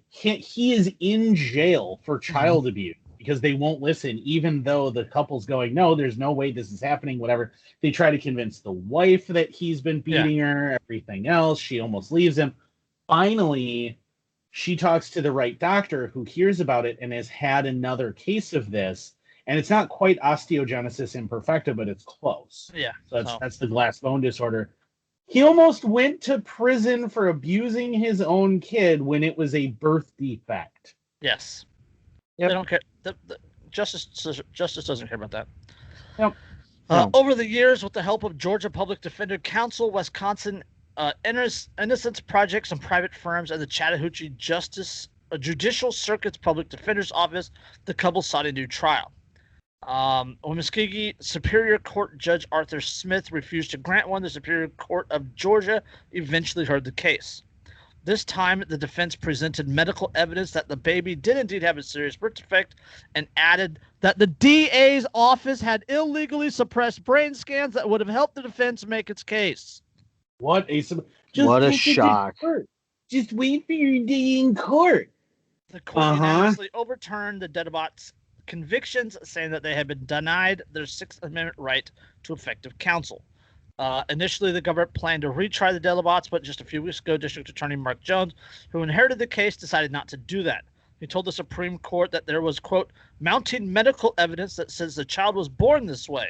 he is in jail for child abuse because they won't listen, even though the couple's going, no, there's no way this is happening, whatever. They try to convince the wife that he's been beating her, everything else. She almost leaves him. Finally, she talks to the right doctor who hears about it and has had another case of this. And it's not quite osteogenesis imperfecta, but it's close. Yeah. So that's the glass bone disorder. He almost went to prison for abusing his own kid when it was a birth defect. Yes. Yep. They don't care. The justice doesn't care about that. Yep. No. Over the years, with the help of Georgia Public Defender Council, Wisconsin Innocence Projects, and private firms, and the Chattahoochee Judicial Circuit's Public Defender's Office, the couple sought a new trial. When Muskogee Superior Court Judge Arthur Smith refused to grant one, the Superior Court of Georgia eventually heard the case. This time, the defense presented medical evidence that the baby did indeed have a serious birth defect, and added that the DA's office had illegally suppressed brain scans that would have helped the defense make its case. What a shock. Just wait for your day in court. The court unanimously overturned the Dedebots' convictions, saying that they had been denied their Sixth Amendment right to effective counsel. Initially, the government planned to retry the Dedebots, but just a few weeks ago, District Attorney Mark Jones, who inherited the case, decided not to do that. He told the Supreme Court that there was, quote, mounting medical evidence that says the child was born this way,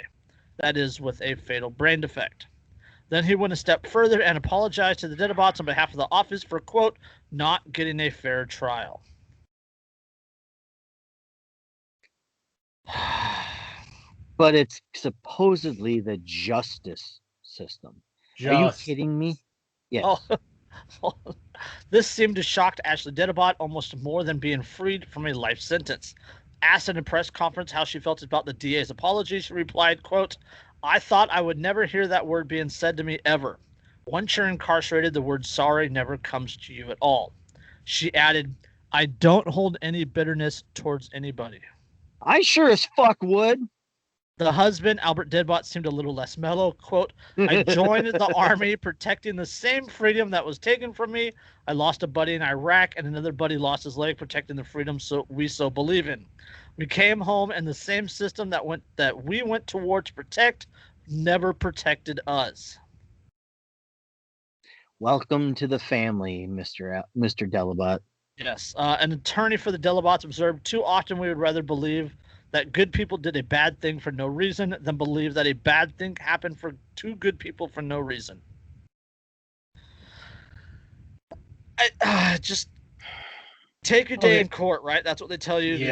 that is, with a fatal brain defect. Then he went a step further and apologized to the Dedebots on behalf of the office for, quote, not getting a fair trial. But it's supposedly the justice system. Are you kidding me? Yes. Oh, this seemed to shock Ashley Dedebot almost more than being freed from a life sentence. Asked in a press conference how she felt about the DA's apology, she replied, quote, I thought I would never hear that word being said to me ever. Once you're incarcerated, the word sorry never comes to you at all. She added, I don't hold any bitterness towards anybody. I sure as fuck would. The husband, Albert Dedebot, seemed a little less mellow. Quote, I joined the army protecting the same freedom that was taken from me. I lost a buddy in Iraq, and another buddy lost his leg protecting the freedom we so believe in. We came home, and the same system that we went to war to protect never protected us. Welcome to the family, Mr. Dedebot. Yes. An attorney for the Delebots observed, too often we would rather believe that good people did a bad thing for no reason than believe that a bad thing happened for two good people for no reason. Just take your day in court, right? That's what they tell you to do.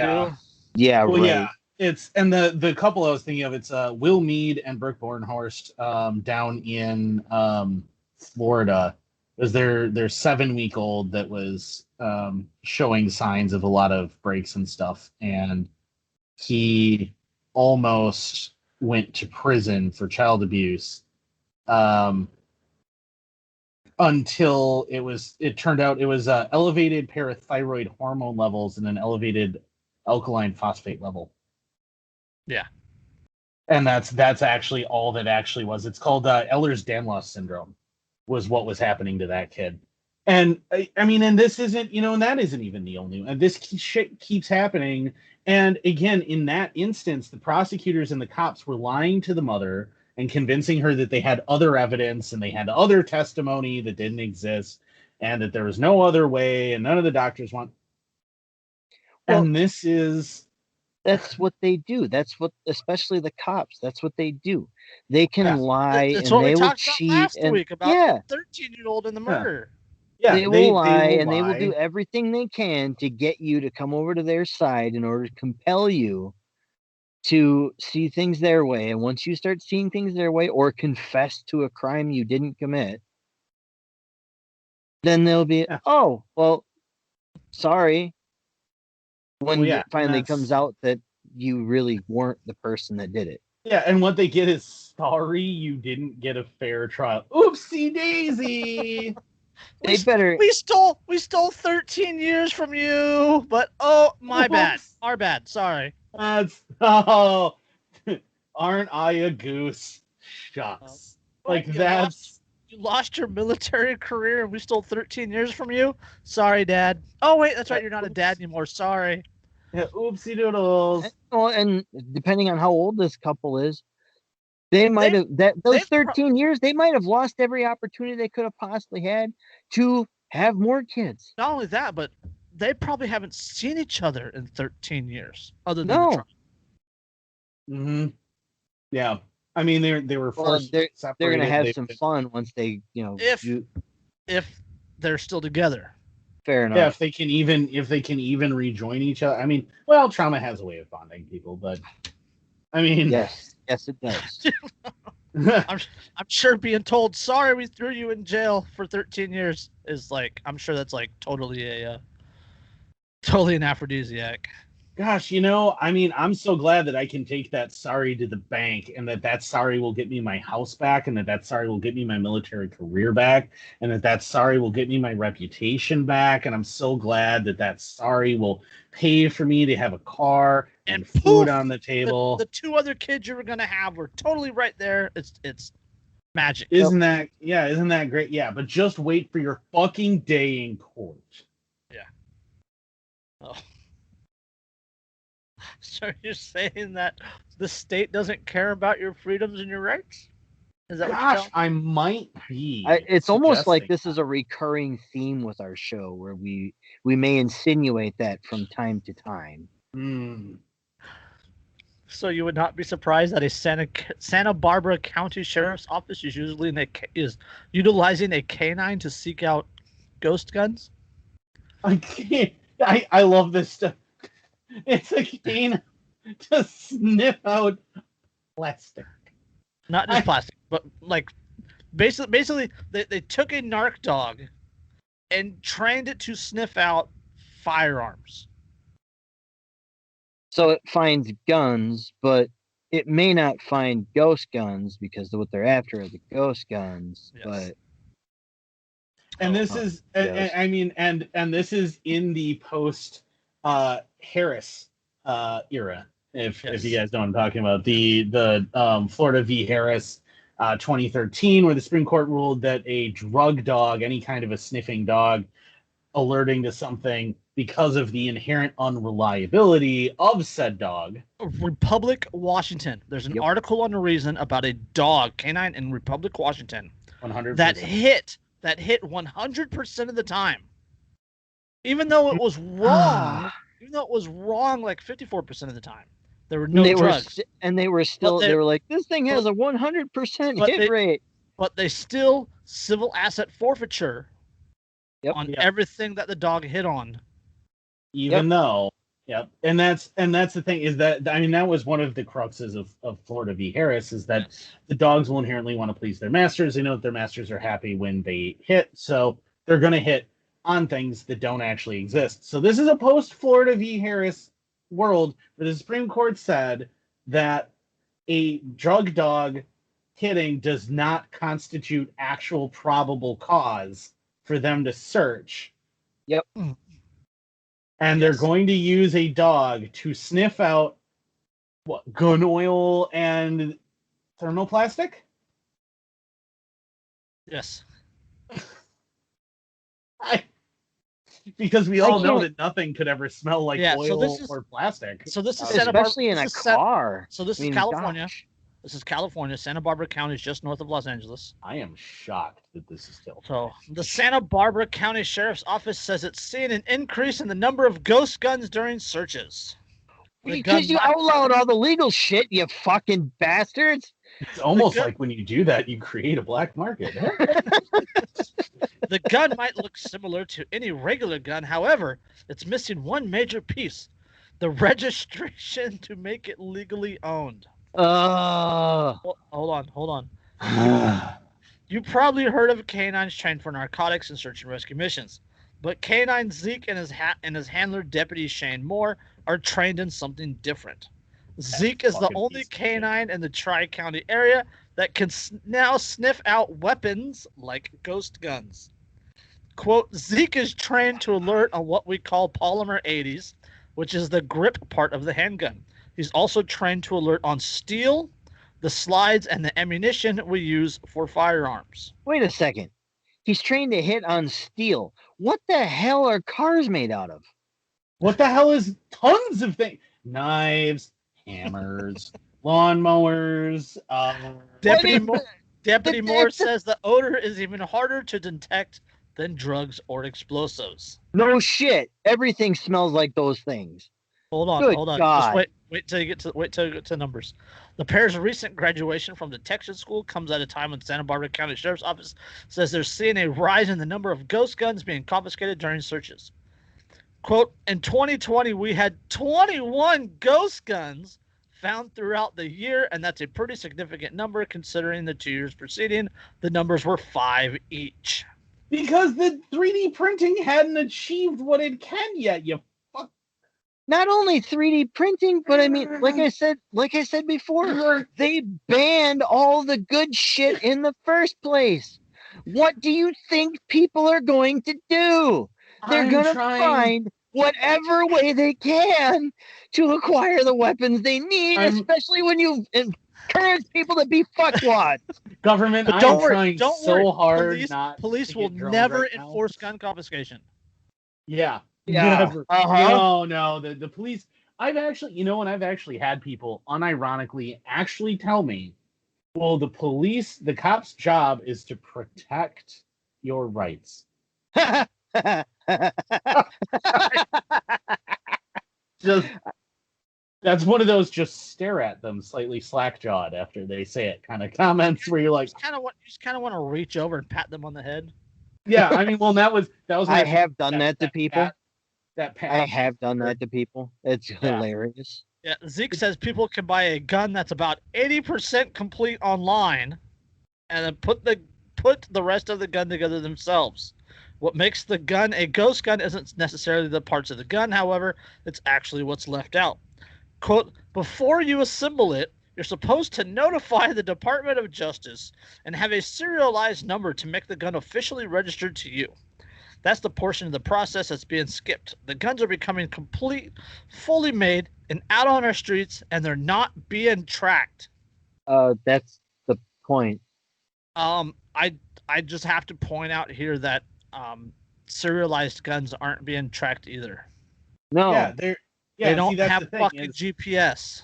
Yeah, well, right. Yeah. It's and the couple I was thinking of, it's Will Meade and Brooke Bornhorst down in Florida. It was their 7-week-old that was showing signs of a lot of breaks and stuff, and he almost went to prison for child abuse until it turned out it was elevated parathyroid hormone levels and an elevated alkaline phosphate level. Yeah. And that's actually all that actually was. It's called Ehlers-Danlos syndrome was what was happening to that kid. And I mean, and this isn't, and that isn't even the only one. This shit keeps happening. And again, in that instance, the prosecutors and the cops were lying to the mother and convincing her that they had other evidence and they had other testimony that didn't exist and that there was no other way and none of the doctors want. Well, and that's what they do. That's what, especially the cops, that's what they do. They can lie and they will cheat. Last week about the 13-year-old in the murder. Yeah, they will lie and they will do everything they can to get you to come over to their side in order to compel you to see things their way. And once you start seeing things their way or confess to a crime you didn't commit, then they'll be, oh, well, sorry. When it finally comes out that you really weren't the person that did it. Yeah, and what they get is, sorry, you didn't get a fair trial. Oopsie daisy. We stole 13 years from you, but my bad. Our bad. Sorry. Aren't I a goose? Shucks. You lost your military career and we stole 13 years from you? Sorry, Dad. Oh, wait, that's right. You're not a dad anymore. Sorry. Yeah, oopsie doodles. Well, and depending on how old this couple is, they those 13 years, they might have lost every opportunity they could have possibly had to Have more kids. Not only that, but they probably haven't seen each other in 13 years, other than the No. trial. Mm-hmm. Yeah. I mean, they were Well, forced they're separated. gonna have some fun once they, If they're still together. fair enough. Yeah, if they can even rejoin each other. I mean, well, trauma has a way of bonding people, but I mean, Yes, it does. I'm sure being told, sorry, we threw you in jail for 13 years is like, I'm sure that's like totally an aphrodisiac. gosh, I mean, I'm so glad that I can take that sorry to the bank, and that sorry will get me my house back, and that sorry will get me my military career back, and that sorry will get me my reputation back. And I'm so glad that sorry will pay for me to have a car and food poof, on the table. The two other kids you were gonna have were totally right there. It's magic. Isn't that great? Yeah, but just wait for your fucking day in court. Yeah. Oh. So you're saying that the state doesn't care about your freedoms and your rights? Is that Gosh, what I might be. It's almost like this suggesting is a recurring theme with our show, where we may insinuate that from time to time. So you would not be surprised that a Santa Barbara County Sheriff's Office is utilizing a canine to seek out ghost guns? I can't. I love this stuff. It's a cane to sniff out plastic. Not just plastic, but like basically they took a narc dog and trained it to sniff out firearms. So it finds guns, but it may not find ghost guns because what they're after are the ghost guns. Yes. But And this is, yes. I mean, and this is in the post Harris era. If you guys know what I'm talking about, the Florida v. Harris 2013, where the Supreme Court ruled that a drug dog, any kind of a sniffing dog, alerting to something because of the inherent unreliability of said dog. Republic, Washington. There's an article on the Reason about a dog, canine in Republic, Washington, 100%. that hit 100% of the time, even though it was wrong. Even though it was wrong, like 54% of the time, there were no drugs, they were still. They were like, this thing has a 100% hit rate. But they still civil asset forfeiture on everything that the dog hit on. Even though, and that's the thing, is that, I mean, that was one of the cruxes of Florida v. Harris, is that the dogs will inherently want to please their masters. They know that their masters are happy when they hit, so they're going to hit on things that don't actually exist. So this is a post-Florida v. Harris world where the Supreme Court said that a drug dog hitting does not constitute actual probable cause for them to search. Yep. And they're going to use a dog to sniff out gun oil and thermoplastic? Yes. Because we all know that nothing could ever smell like oil or plastic. So this is especially in a car. So this is California. Gosh. This is California. Santa Barbara County is just north of Los Angeles. I am shocked that this is still. So the Santa Barbara County Sheriff's Office says it's seeing an increase in the number of ghost guns during searches. Because you outlawed all the legal shit, you fucking bastards. It's almost like when you do that, you create a black market. The gun might look similar to any regular gun. However, it's missing one major piece: the registration to make it legally owned. Hold on. You probably heard of canines trained for narcotics and search and rescue missions, but canine Zeke and his handler, Deputy Shane Moore, are trained in something different. Zeke is the only canine in the Tri-County area that can now sniff out weapons like ghost guns. Quote, Zeke is trained to alert on what we call polymer 80s, which is the grip part of the handgun. He's also trained to alert on steel, the slides, and the ammunition we use for firearms. Wait a second. He's trained to hit on steel. What the hell are cars made out of? What the hell is tons of things? Knives, hammers, lawnmowers. Deputy Moore says the odor is even harder to detect than drugs or explosives. No shit. Everything smells like those things. Hold on, Good hold on. God. Just wait till you get to numbers. The pair's recent graduation from detection school comes at a time when Santa Barbara County Sheriff's Office says they're seeing a rise in the number of ghost guns being confiscated during searches. Quote, in 2020, we had 21 ghost guns found throughout the year, and that's a pretty significant number considering the 2 years preceding. The numbers were 5 each. Because the 3D printing hadn't achieved what it can yet, you fuck. Not only 3D printing, but I mean, like I said before, they banned all the good shit in the first place. What do you think people are going to do? They're going to find whatever way they can to acquire the weapons they need, especially when you encourage people to be fuckwads. Government, But I'm trying so hard Police will never enforce gun confiscation. Yeah. Yeah. Never. No. The police. I've actually had people unironically actually tell me, well, the cop's job is to protect your rights. That's one of those just stare at them slightly slack-jawed after they say it kind of comments where you're like, you just kind of want to reach over and pat them on the head. Yeah, I mean, well, that was. I have done that to people. I have done that to people. It's hilarious. Yeah, Zeke says people can buy a gun that's about 80% complete online, and then put the rest of the gun together themselves. What makes the gun a ghost gun isn't necessarily the parts of the gun, however, it's actually what's left out. Quote, before you assemble it, you're supposed to notify the Department of Justice and have a serialized number to make the gun officially registered to you. That's the portion of the process that's being skipped. The guns are becoming fully made, and out on our streets, and they're not being tracked. That's the point. I just have to point out here that serialized guns aren't being tracked either. No. Yeah, they don't have fucking GPS.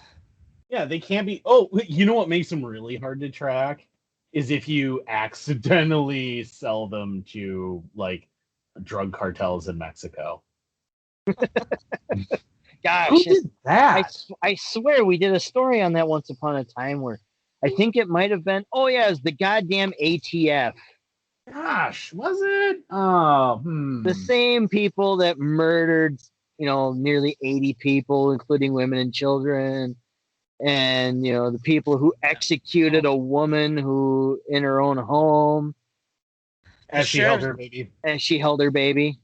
Yeah, they can't be. Oh, you know what makes them really hard to track is if you accidentally sell them to like drug cartels in Mexico. Gosh, who did that? I swear we did a story on that once upon a time where I think it might have been. Oh yeah, it was the goddamn ATF. Gosh, was it? Oh, the same people that murdered, nearly 80 people, including women and children. And, the people who executed a woman who in her own home. As she held her baby.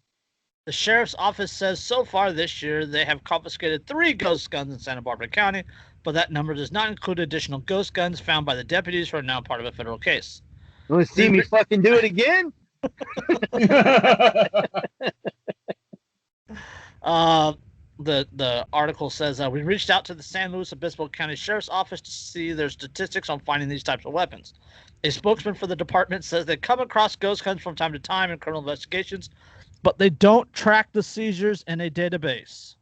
The sheriff's office says so far this year they have confiscated 3 ghost guns in Santa Barbara County, but that number does not include additional ghost guns found by the deputies who are now part of a federal case. You want to see me fucking do it again? The article says we reached out to the San Luis Obispo County Sheriff's Office to see their statistics on finding these types of weapons. A spokesman for the department says they come across ghost guns from time to time in criminal investigations, but they don't track the seizures in a database.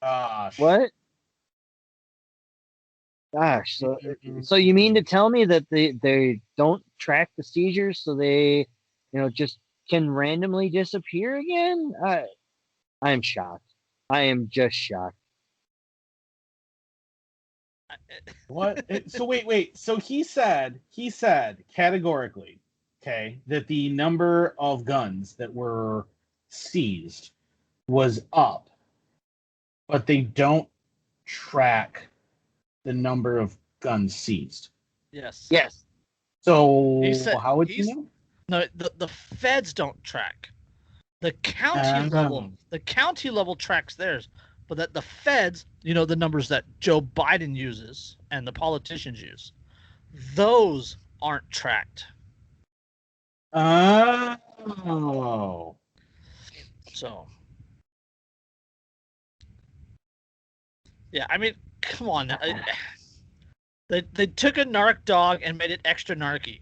Gosh. What? Gosh, so you mean to tell me that they don't track the seizures, so they, just can randomly disappear again? I am shocked. I am just shocked. What? So wait. So he said categorically, okay, that the number of guns that were seized was up, but they don't track the number of guns seized. Yes. So how would you know? No, the feds don't track. The county level tracks theirs, but that the feds, the numbers that Joe Biden uses and the politicians use, those aren't tracked. Oh. So. Yeah, I mean, come on. They took a narc dog and made it extra narky.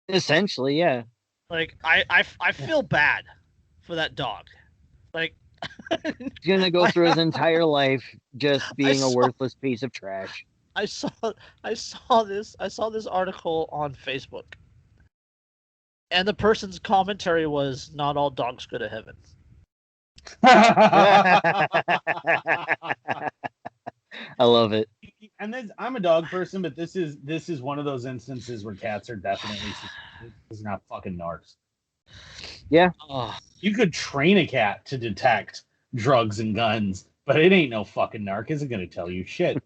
Essentially, yeah. Like, I feel bad for that dog. Like, he's gonna go through his entire life just being a worthless piece of trash. I saw this article on Facebook. And the person's commentary was, "Not all dogs go to heaven." I love it. And then I'm a dog person, but this is one of those instances where cats are definitely not fucking narcs. Yeah. You could train a cat to detect drugs and guns, but it ain't no fucking narc. Isn't gonna tell you shit.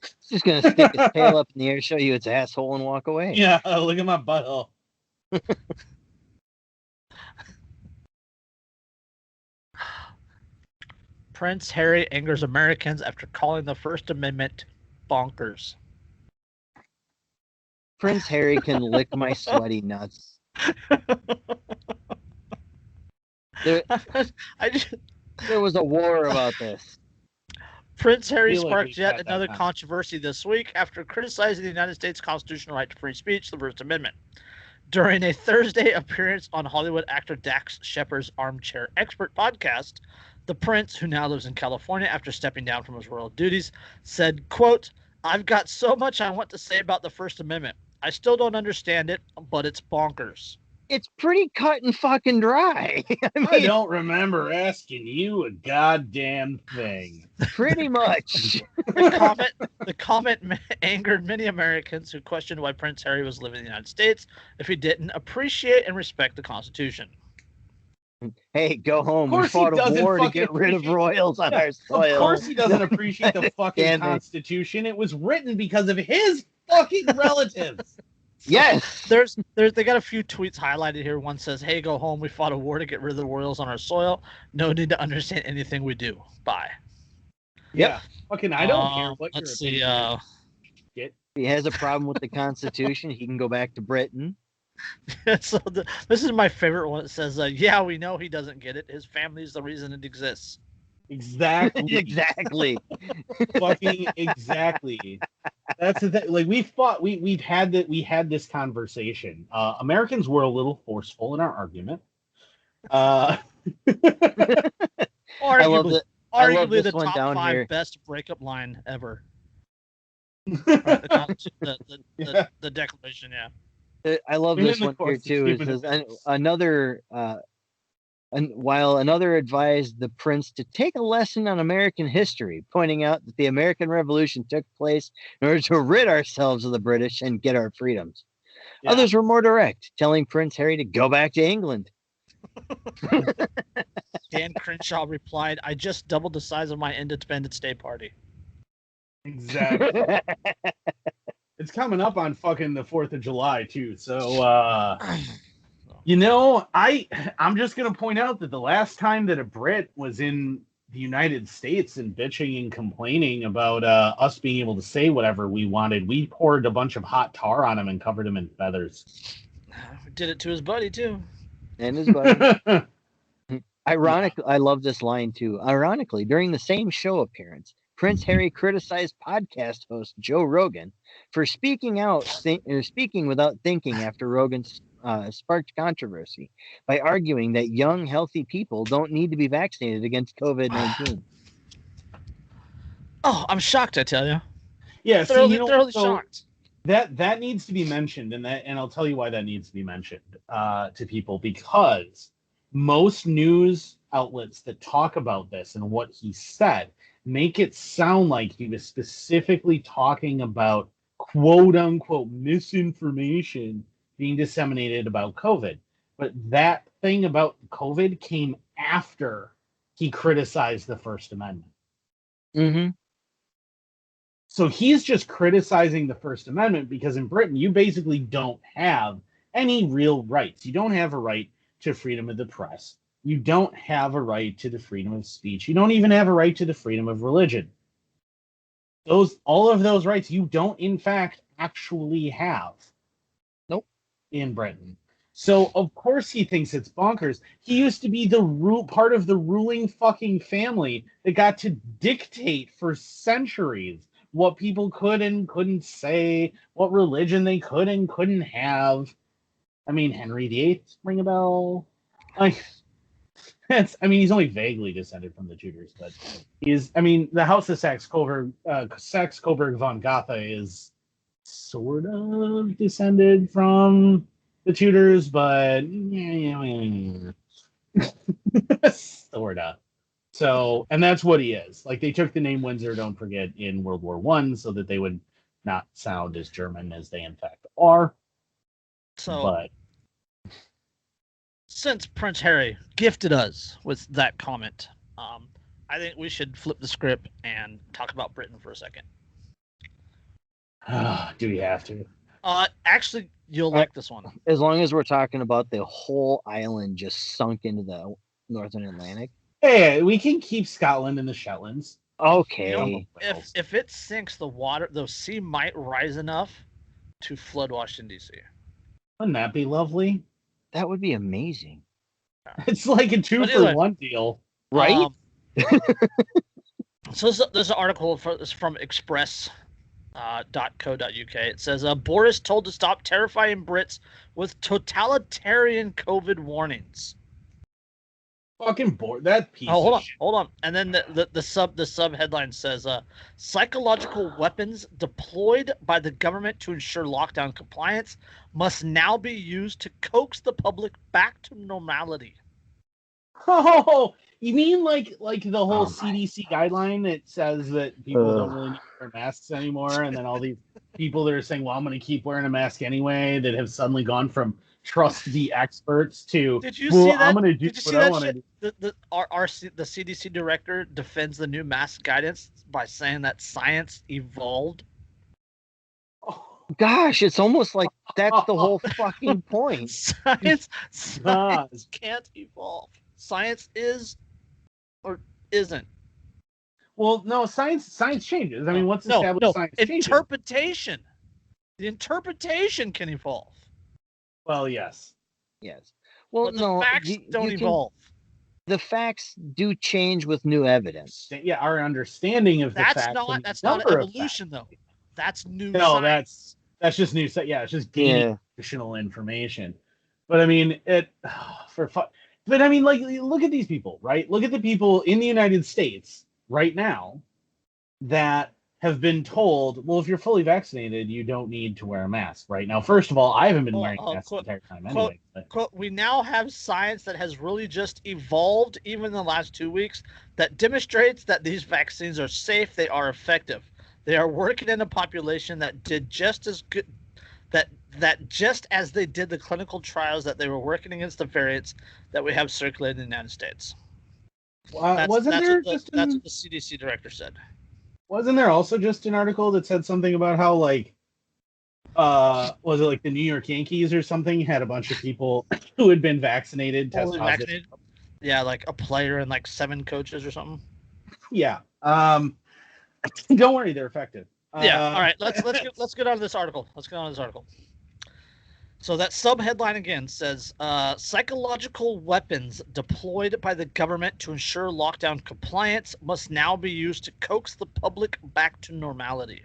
It's just gonna stick its tail up in the air, show you its asshole, and walk away. Yeah, look at my butthole. Prince Harry angers Americans after calling the First Amendment bonkers. Prince Harry can lick my sweaty nuts. There was a war about this. Prince Harry Feel like sparked we've yet had that another conversation. controversy this week after criticizing the United States constitutional right to free speech, the First Amendment. During a Thursday appearance on Hollywood actor Dax Shepard's Armchair Expert podcast, the prince, who now lives in California after stepping down from his royal duties, said, quote, "I've got so much I want to say about the First Amendment. I still don't understand it, but it's bonkers." It's pretty cut and fucking dry. I don't remember asking you a goddamn thing. Pretty much. The comment angered many Americans who questioned why Prince Harry was living in the United States if he didn't appreciate and respect the Constitution. Hey, go home. We course he fought a doesn't war to fucking get rid of appreciate- royals on our Of soil. course he doesn't appreciate the fucking Damn it. Constitution. It was written because of his fucking relatives. Yes. They got a few tweets highlighted here. One says, "Hey, go home. We fought a war to get rid of the royals on our soil. No need to understand anything we do. Bye." Yeah. Fucking, I don't care what your Let's see. opinion is. If he has a problem with the Constitution, he can go back to Britain. So this is my favorite one. It says, "Yeah, we know he doesn't get it. His family is the reason it exists." Exactly. Exactly. Fucking exactly. That's the thing. Like we had this conversation. Americans were a little forceful in our argument. I love it. I love Arguably this the one top down 5 here. best breakup line ever. Right, the Declaration, yeah. I love And this then, one of here course, the too. It Cuban says while another advised the prince to take a lesson on American history, pointing out that the American Revolution took place in order to rid ourselves of the British and get our freedoms. Yeah. Others were more direct, telling Prince Harry to go back to England. Dan Crenshaw replied, "I just doubled the size of my Independence Day party." Exactly. It's coming up on fucking the 4th of July too. So I'm just gonna point out that the last time that a Brit was in the United States and bitching and complaining about us being able to say whatever we wanted, we poured a bunch of hot tar on him and covered him in feathers. Did it to his buddy too. And his buddy. Ironically, I love this line too. Ironically, during the same show appearance, Prince Harry criticized podcast host Joe Rogan for speaking without thinking after Rogan sparked controversy by arguing that young, healthy people don't need to be vaccinated against COVID-19. Oh, I'm shocked, I tell you. Yeah, thoroughly shocked. That needs to be mentioned, and I'll tell you why that needs to be mentioned to people, because most news outlets that talk about this and what he said make it sound like he was specifically talking about quote unquote misinformation being disseminated about COVID. But that thing about COVID came after he criticized the First Amendment. Mm-hmm. So he's just criticizing the First Amendment because in Britain, you basically don't have any real rights. You don't have a right to freedom of the press. You don't have a right to the freedom of speech. You don't even have a right to the freedom of religion. All of those rights you don't, in fact, actually have. Nope. In Britain. So, of course, he thinks it's bonkers. He used to be part of the ruling fucking family that got to dictate for centuries what people could and couldn't say, what religion they could and couldn't have. I mean, Henry VIII, ring a bell? He's only vaguely descended from the Tudors, but the House of Saxe-Coburg von Gotha is sort of descended from the Tudors, but sorta. So, and that's what he is. Like, they took the name Windsor, don't forget, in World War One, so that they would not sound as German as they in fact are. So, But since Prince Harry gifted us with that comment, I think we should flip the script and talk about Britain for a second. do we have to? Actually, you'll like this one. As long as we're talking about the whole island just sunk into the Northern Atlantic. Hey, we can keep Scotland and the Shetlands. Okay. If it sinks, the sea might rise enough to flood Washington, D.C. Wouldn't that be lovely? That would be amazing. It's like a 2-for-1 deal. Right? So there's an article from Express.co.uk. It says, Boris told to stop terrifying Brits with totalitarian COVID warnings. Fucking bored. That piece. Hold on. And then the sub headline says, psychological weapons deployed by the government to ensure lockdown compliance must now be used to coax the public back to normality. Oh, you mean like the whole CDC guideline that says that people don't really need to wear masks anymore, and then all these people that are saying, "Well, I'm going to keep wearing a mask anyway," that have suddenly gone from trust the experts to, did you see that? I'm going to do Did you see what I that want to shit? do. The CDC director defends the new mask guidance by saying that science evolved. Gosh, it's almost like that's the whole fucking point. Science can't evolve. Science is or isn't. Well, no, science changes. I mean, what's established science changes. Interpretation. The interpretation can evolve. Well, yes. Well, But the no, facts don't evolve. The facts do change with new evidence. Yeah, our understanding of the facts. That's not an evolution, though. That's new. No, science. that's just new. Yeah, it's just gaining additional information. But I mean, But I mean, like, look at these people, right? Look at the people in the United States right now that have been told, well, if you're fully vaccinated, you don't need to wear a mask. Right now, first of all, I haven't been wearing a mask the entire time anyway. We now have science that has really just evolved, even in the last 2 weeks, that demonstrates that these vaccines are safe. They are effective. They are working in a population that did just as good. That just as they did the clinical trials, that they were working against the variants that we have circulating in the United States. That's what the CDC director said. Wasn't there also just an article that said something about how, like, was it like the New York Yankees or something had a bunch of people who had been vaccinated test positive? Yeah, like a player and like 7 coaches or something. Yeah. Don't worry, they're effective. Yeah. All right. Let's get on to this article. So that sub-headline again says, psychological weapons deployed by the government to ensure lockdown compliance must now be used to coax the public back to normality.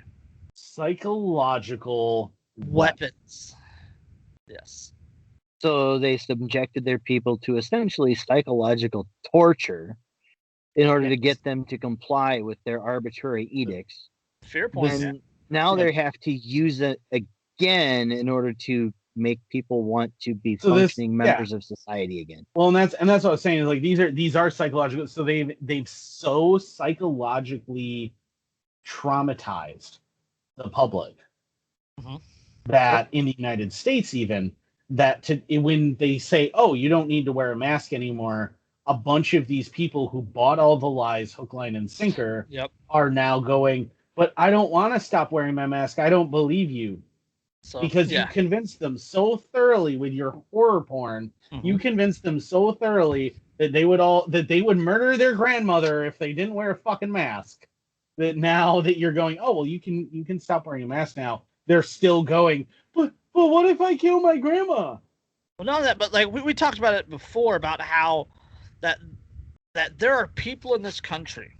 Psychological weapons. Yes. So they subjected their people to essentially psychological torture in order to get them to comply with their arbitrary edicts. Fair point. And now they have to use it again in order to make people want to be functioning members of society again. Well, and that's what I was saying is, like, these are psychological. So they've so psychologically traumatized the public that in the United States, even that when they say, "Oh, you don't need to wear a mask anymore," a bunch of these people who bought all the lies, hook, line, and sinker, are now going, "But I don't want to stop wearing my mask. I don't believe you." Because you convinced them so thoroughly with your horror porn, you convinced them so thoroughly that they would murder their grandmother if they didn't wear a fucking mask. That now that you're going, "Oh, well, you can stop wearing a mask now," they're still going, but what if I kill my grandma? Well, not that, but like we talked about it before about how that there are people in this country,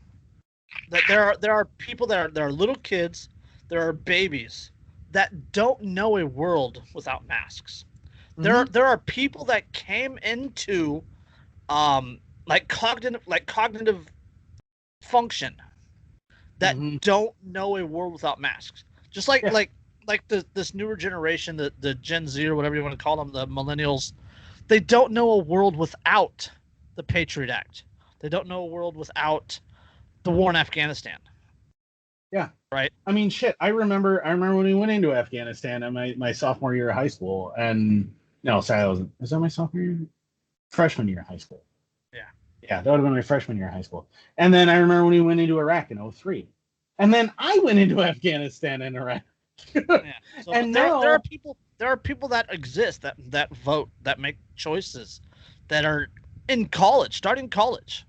that there are people there are little kids, there are babies that don't know a world without masks. There are people that came into like cognitive function that don't know a world without masks. Just like like this newer generation, the Gen Z or whatever you want to call them, the millennials, they don't know a world without the Patriot Act. They don't know a world without the war in Afghanistan. Yeah. Right. I mean, shit. I remember when we went into Afghanistan in my sophomore year of high school, and no, sorry, that wasn't. Was that my sophomore year? Freshman year of high school. Yeah. Yeah, that would have been my freshman year of high school. And then I remember when we went into Iraq in 2003. And then I went into Afghanistan and Iraq. Yeah. So, And but now, there are people that exist that vote, that make choices, that are in college, starting college,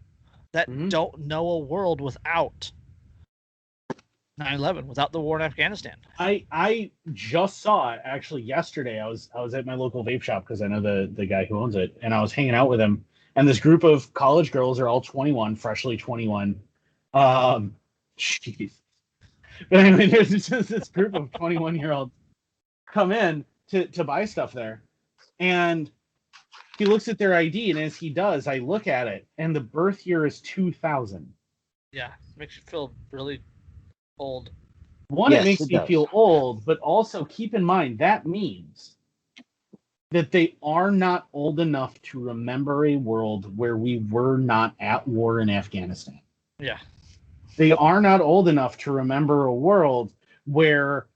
that don't know a world without 9/11, without the war in Afghanistan. I just saw it actually yesterday. I was at my local vape shop because I know the guy who owns it, and I was hanging out with him. And this group of college girls are all 21, freshly 21. Jeez. But anyway, there's just this group of 21-year-olds come in to buy stuff there, and he looks at their ID, and as he does, I look at it, and the birth year is 2000. Yeah, makes you feel really old. One, it makes me feel old, but also keep in mind that means that they are not old enough to remember a world where we were not at war in Afghanistan. Yeah. They are not old enough to remember a world where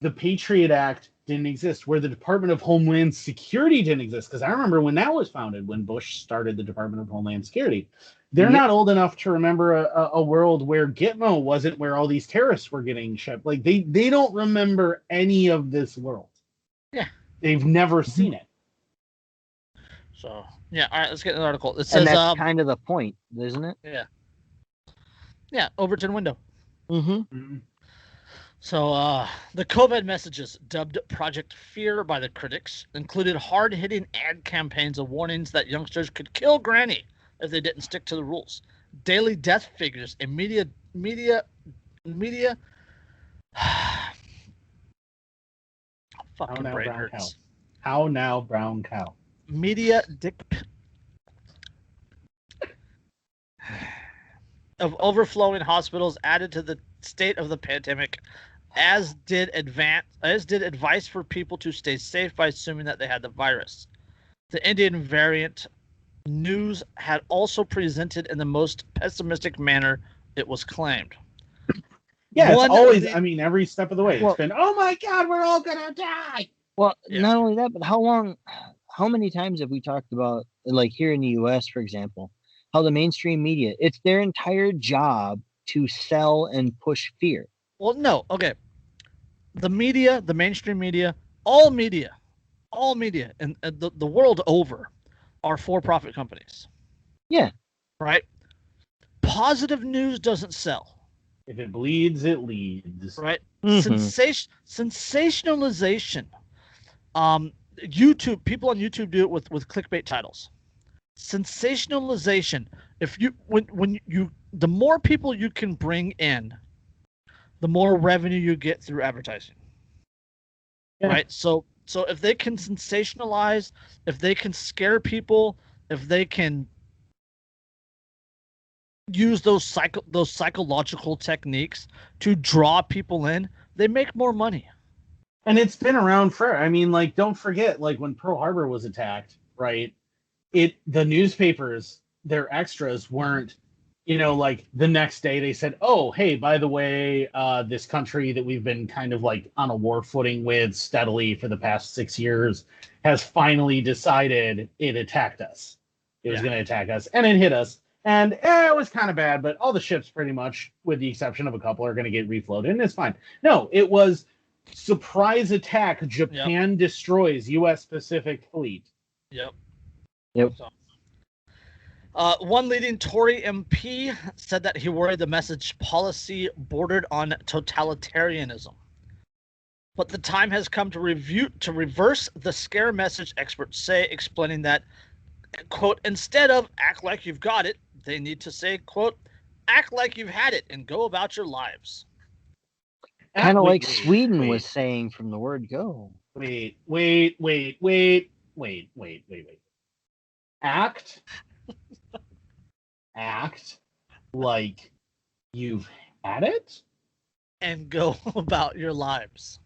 the Patriot Act didn't exist, where the Department of Homeland Security didn't exist. Because I remember when that was founded, when Bush started the Department of Homeland Security. They're not old enough to remember a world where Gitmo wasn't where all these terrorists were getting shipped. Like they don't remember any of this world. Yeah. They've never seen it. So yeah, all right, let's get an article. It says, and that's kind of the point, isn't it? Yeah. Yeah, Overton window. Mm-hmm. So the COVID messages, dubbed Project Fear by the critics, included hard-hitting ad campaigns of warnings that youngsters could kill Granny if they didn't stick to the rules. Daily death figures and media. Fucking brain hurts. How now, brown cow? Media dick of overflowing hospitals added to the state of the pandemic, as did advice for people to stay safe by assuming that they had the virus. The Indian variant news had also presented in the most pessimistic manner, it was claimed. Yeah, it's always, I mean, every step of the way, it's been, oh my God, we're all gonna die. Well, not only that, but how many times have we talked about, like here in the US, for example, how the mainstream media, it's their entire job to sell and push fear. Well, no, okay. The media, the mainstream media, all media, and the world over are for-profit companies. Yeah. Right? Positive news doesn't sell. If it bleeds, it leads. Right? Mm-hmm. Sensationalization. YouTube, people on YouTube do it with clickbait titles. Sensationalization. If you when you the more people you can bring in, the more revenue you get through advertising. Yeah. Right? So if they can sensationalize, if they can scare people, if they can use those psychological techniques to draw people in, they make more money. And it's been around for, I mean, like, don't forget, like, when Pearl Harbor was attacked, right? The newspapers, their extras weren't, like the next day they said, oh, hey, by the way, this country that we've been kind of like on a war footing with steadily for the past 6 years has finally decided it attacked us. It was going to attack us, and it hit us. And it was kind of bad, but all the ships pretty much, with the exception of a couple, are going to get refloated, and it's fine. No, it was surprise attack. Japan destroys U.S. Pacific Fleet. Yep. So, one leading Tory MP said that he worried the message policy bordered on totalitarianism. But the time has come to reverse the scare message, experts say, explaining that, quote, instead of act like you've got it, they need to say, quote, act like you've had it and go about your lives. Kind of like Sweden was saying from the word go. Wait. Act like you've had it? And go about your lives.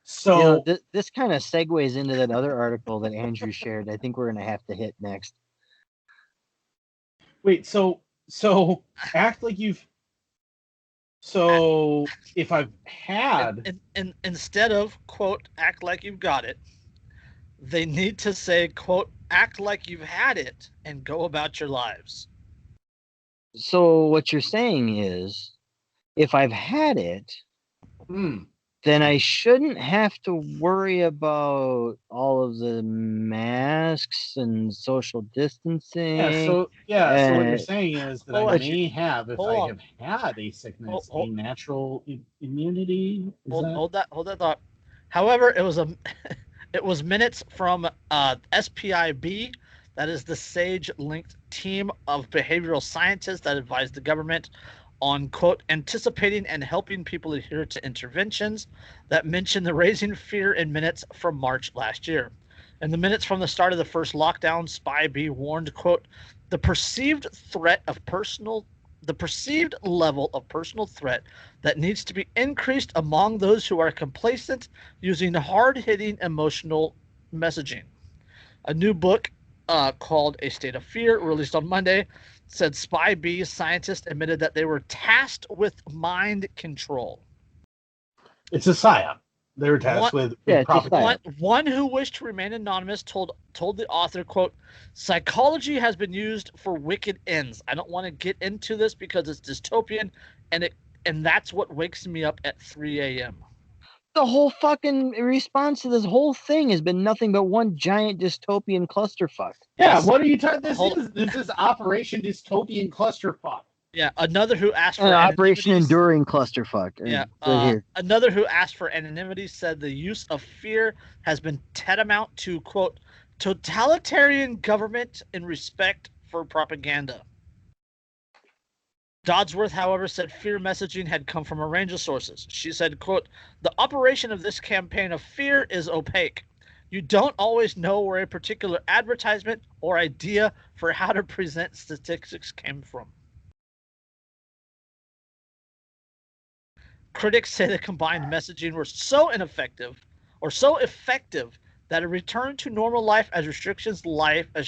So this kind of segues into that other article that Andrew shared. I think we're going to have to hit next. wait, so act like you've. So if I've had, and instead of quote act like you've got it, they need to say quote act like you've had it and go about your lives. So what you're saying is, if I've had it, then I shouldn't have to worry about all of the masks and social distancing. So what you're saying is that I may have, if I have had a sickness, a natural immunity. Hold that thought. However, it was minutes from SPIB, that is the SAGE-linked team of behavioral scientists that advised the government on, quote, anticipating and helping people adhere to interventions that mention the raising fear in minutes from March last year. In the minutes from the start of the first lockdown, SPIB warned, quote, the perceived level of personal threat that needs to be increased among those who are complacent using hard-hitting emotional messaging. A new book called A State of Fear, released on Monday, said SPIB scientists admitted that they were tasked with mind control. It's a psyop. They were tasked with propaganda. One who wished to remain anonymous told the author, quote, psychology has been used for wicked ends. I don't want to get into this because it's dystopian, and that's what wakes me up at 3 a.m. The whole fucking response to this whole thing has been nothing but one giant dystopian clusterfuck. Yeah, what are you talking? This is Operation Dystopian Clusterfuck. Yeah, another who asked for Operation Enduring Clusterfuck. Yeah, here. Another who asked for anonymity said the use of fear has been tantamount to, quote, totalitarian government in respect for propaganda. Dodsworth, however, said fear messaging had come from a range of sources. She said, quote, the operation of this campaign of fear is opaque. You don't always know where a particular advertisement or idea for how to present statistics came from. Critics say the combined messaging were so effective that a return to normal life as restrictions lift.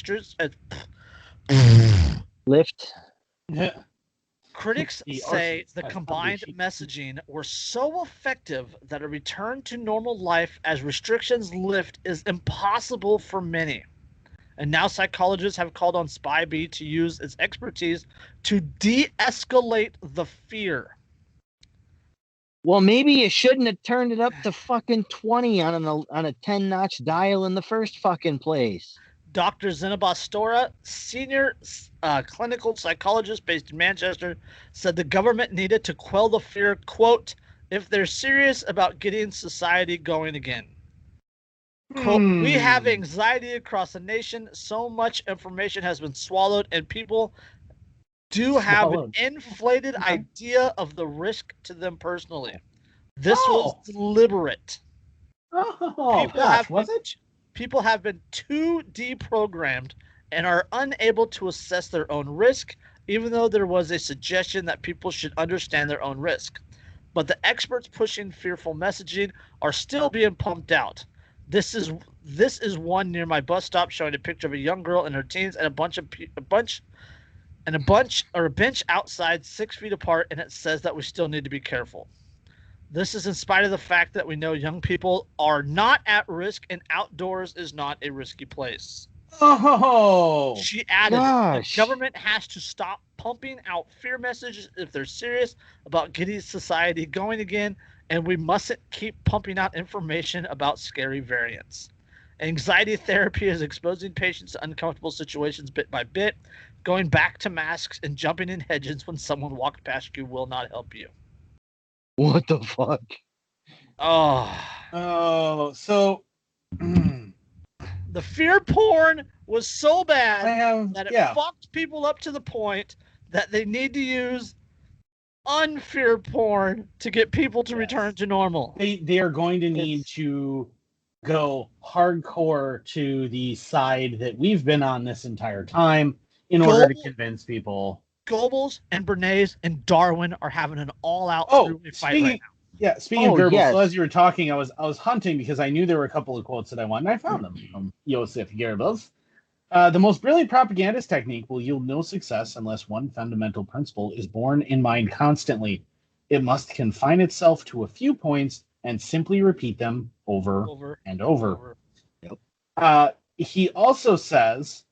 Critics say the combined messaging were so effective that a return to normal life as restrictions lift is impossible for many. And now psychologists have called on SPIB to use its expertise to de-escalate the fear. Well, maybe you shouldn't have turned it up to fucking 20 on a 10-notch dial in the first fucking place. Dr. Zinabastora, senior clinical psychologist based in Manchester, said the government needed to quell the fear, quote, if they're serious about getting society going again. Quote, we have anxiety across the nation. So much information has been swallowed, and people do have an inflated idea of the risk to them personally. This was deliberate. People have been too deprogrammed and are unable to assess their own risk, even though there was a suggestion that people should understand their own risk. But the experts pushing fearful messaging are still being pumped out. This is one near my bus stop showing a picture of a young girl in her teens and a bench outside 6 feet apart, and it says that we still need to be careful. This is in spite of the fact that we know young people are not at risk and outdoors is not a risky place. Oh, she added, the government has to stop pumping out fear messages if they're serious about getting society going again, and we mustn't keep pumping out information about scary variants. Anxiety therapy is exposing patients to uncomfortable situations bit by bit. Going back to masks and jumping in hedges when someone walked past you will not help you. What the fuck? So the fear porn was so bad that it fucked people up to the point that they need to use unfear porn to get people to return to normal. They are going to need to go hardcore to the side that we've been on this entire time in order to convince people. Goebbels and Bernays and Darwin are having an all-out fight right now. Yeah, speaking of Goebbels, yes. so as you were talking, I was hunting because I knew there were a couple of quotes that I wanted, and I found them from Joseph Goebbels. The most brilliant propagandist technique will yield no success unless one fundamental principle is borne in mind constantly. It must confine itself to a few points and simply repeat them over and over. Yep. He also says,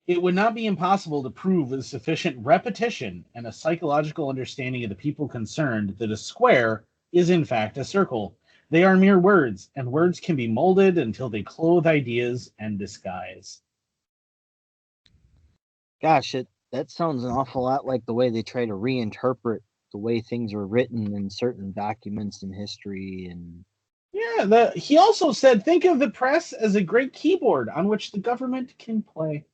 it would not be impossible to prove with sufficient repetition and a psychological understanding of the people concerned that a square is in fact a circle. They are mere words, and words can be molded until they clothe ideas and disguise. Gosh, that sounds an awful lot like the way they try to reinterpret the way things were written in certain documents in history. And yeah, he also said, think of the press as a great keyboard on which the government can play.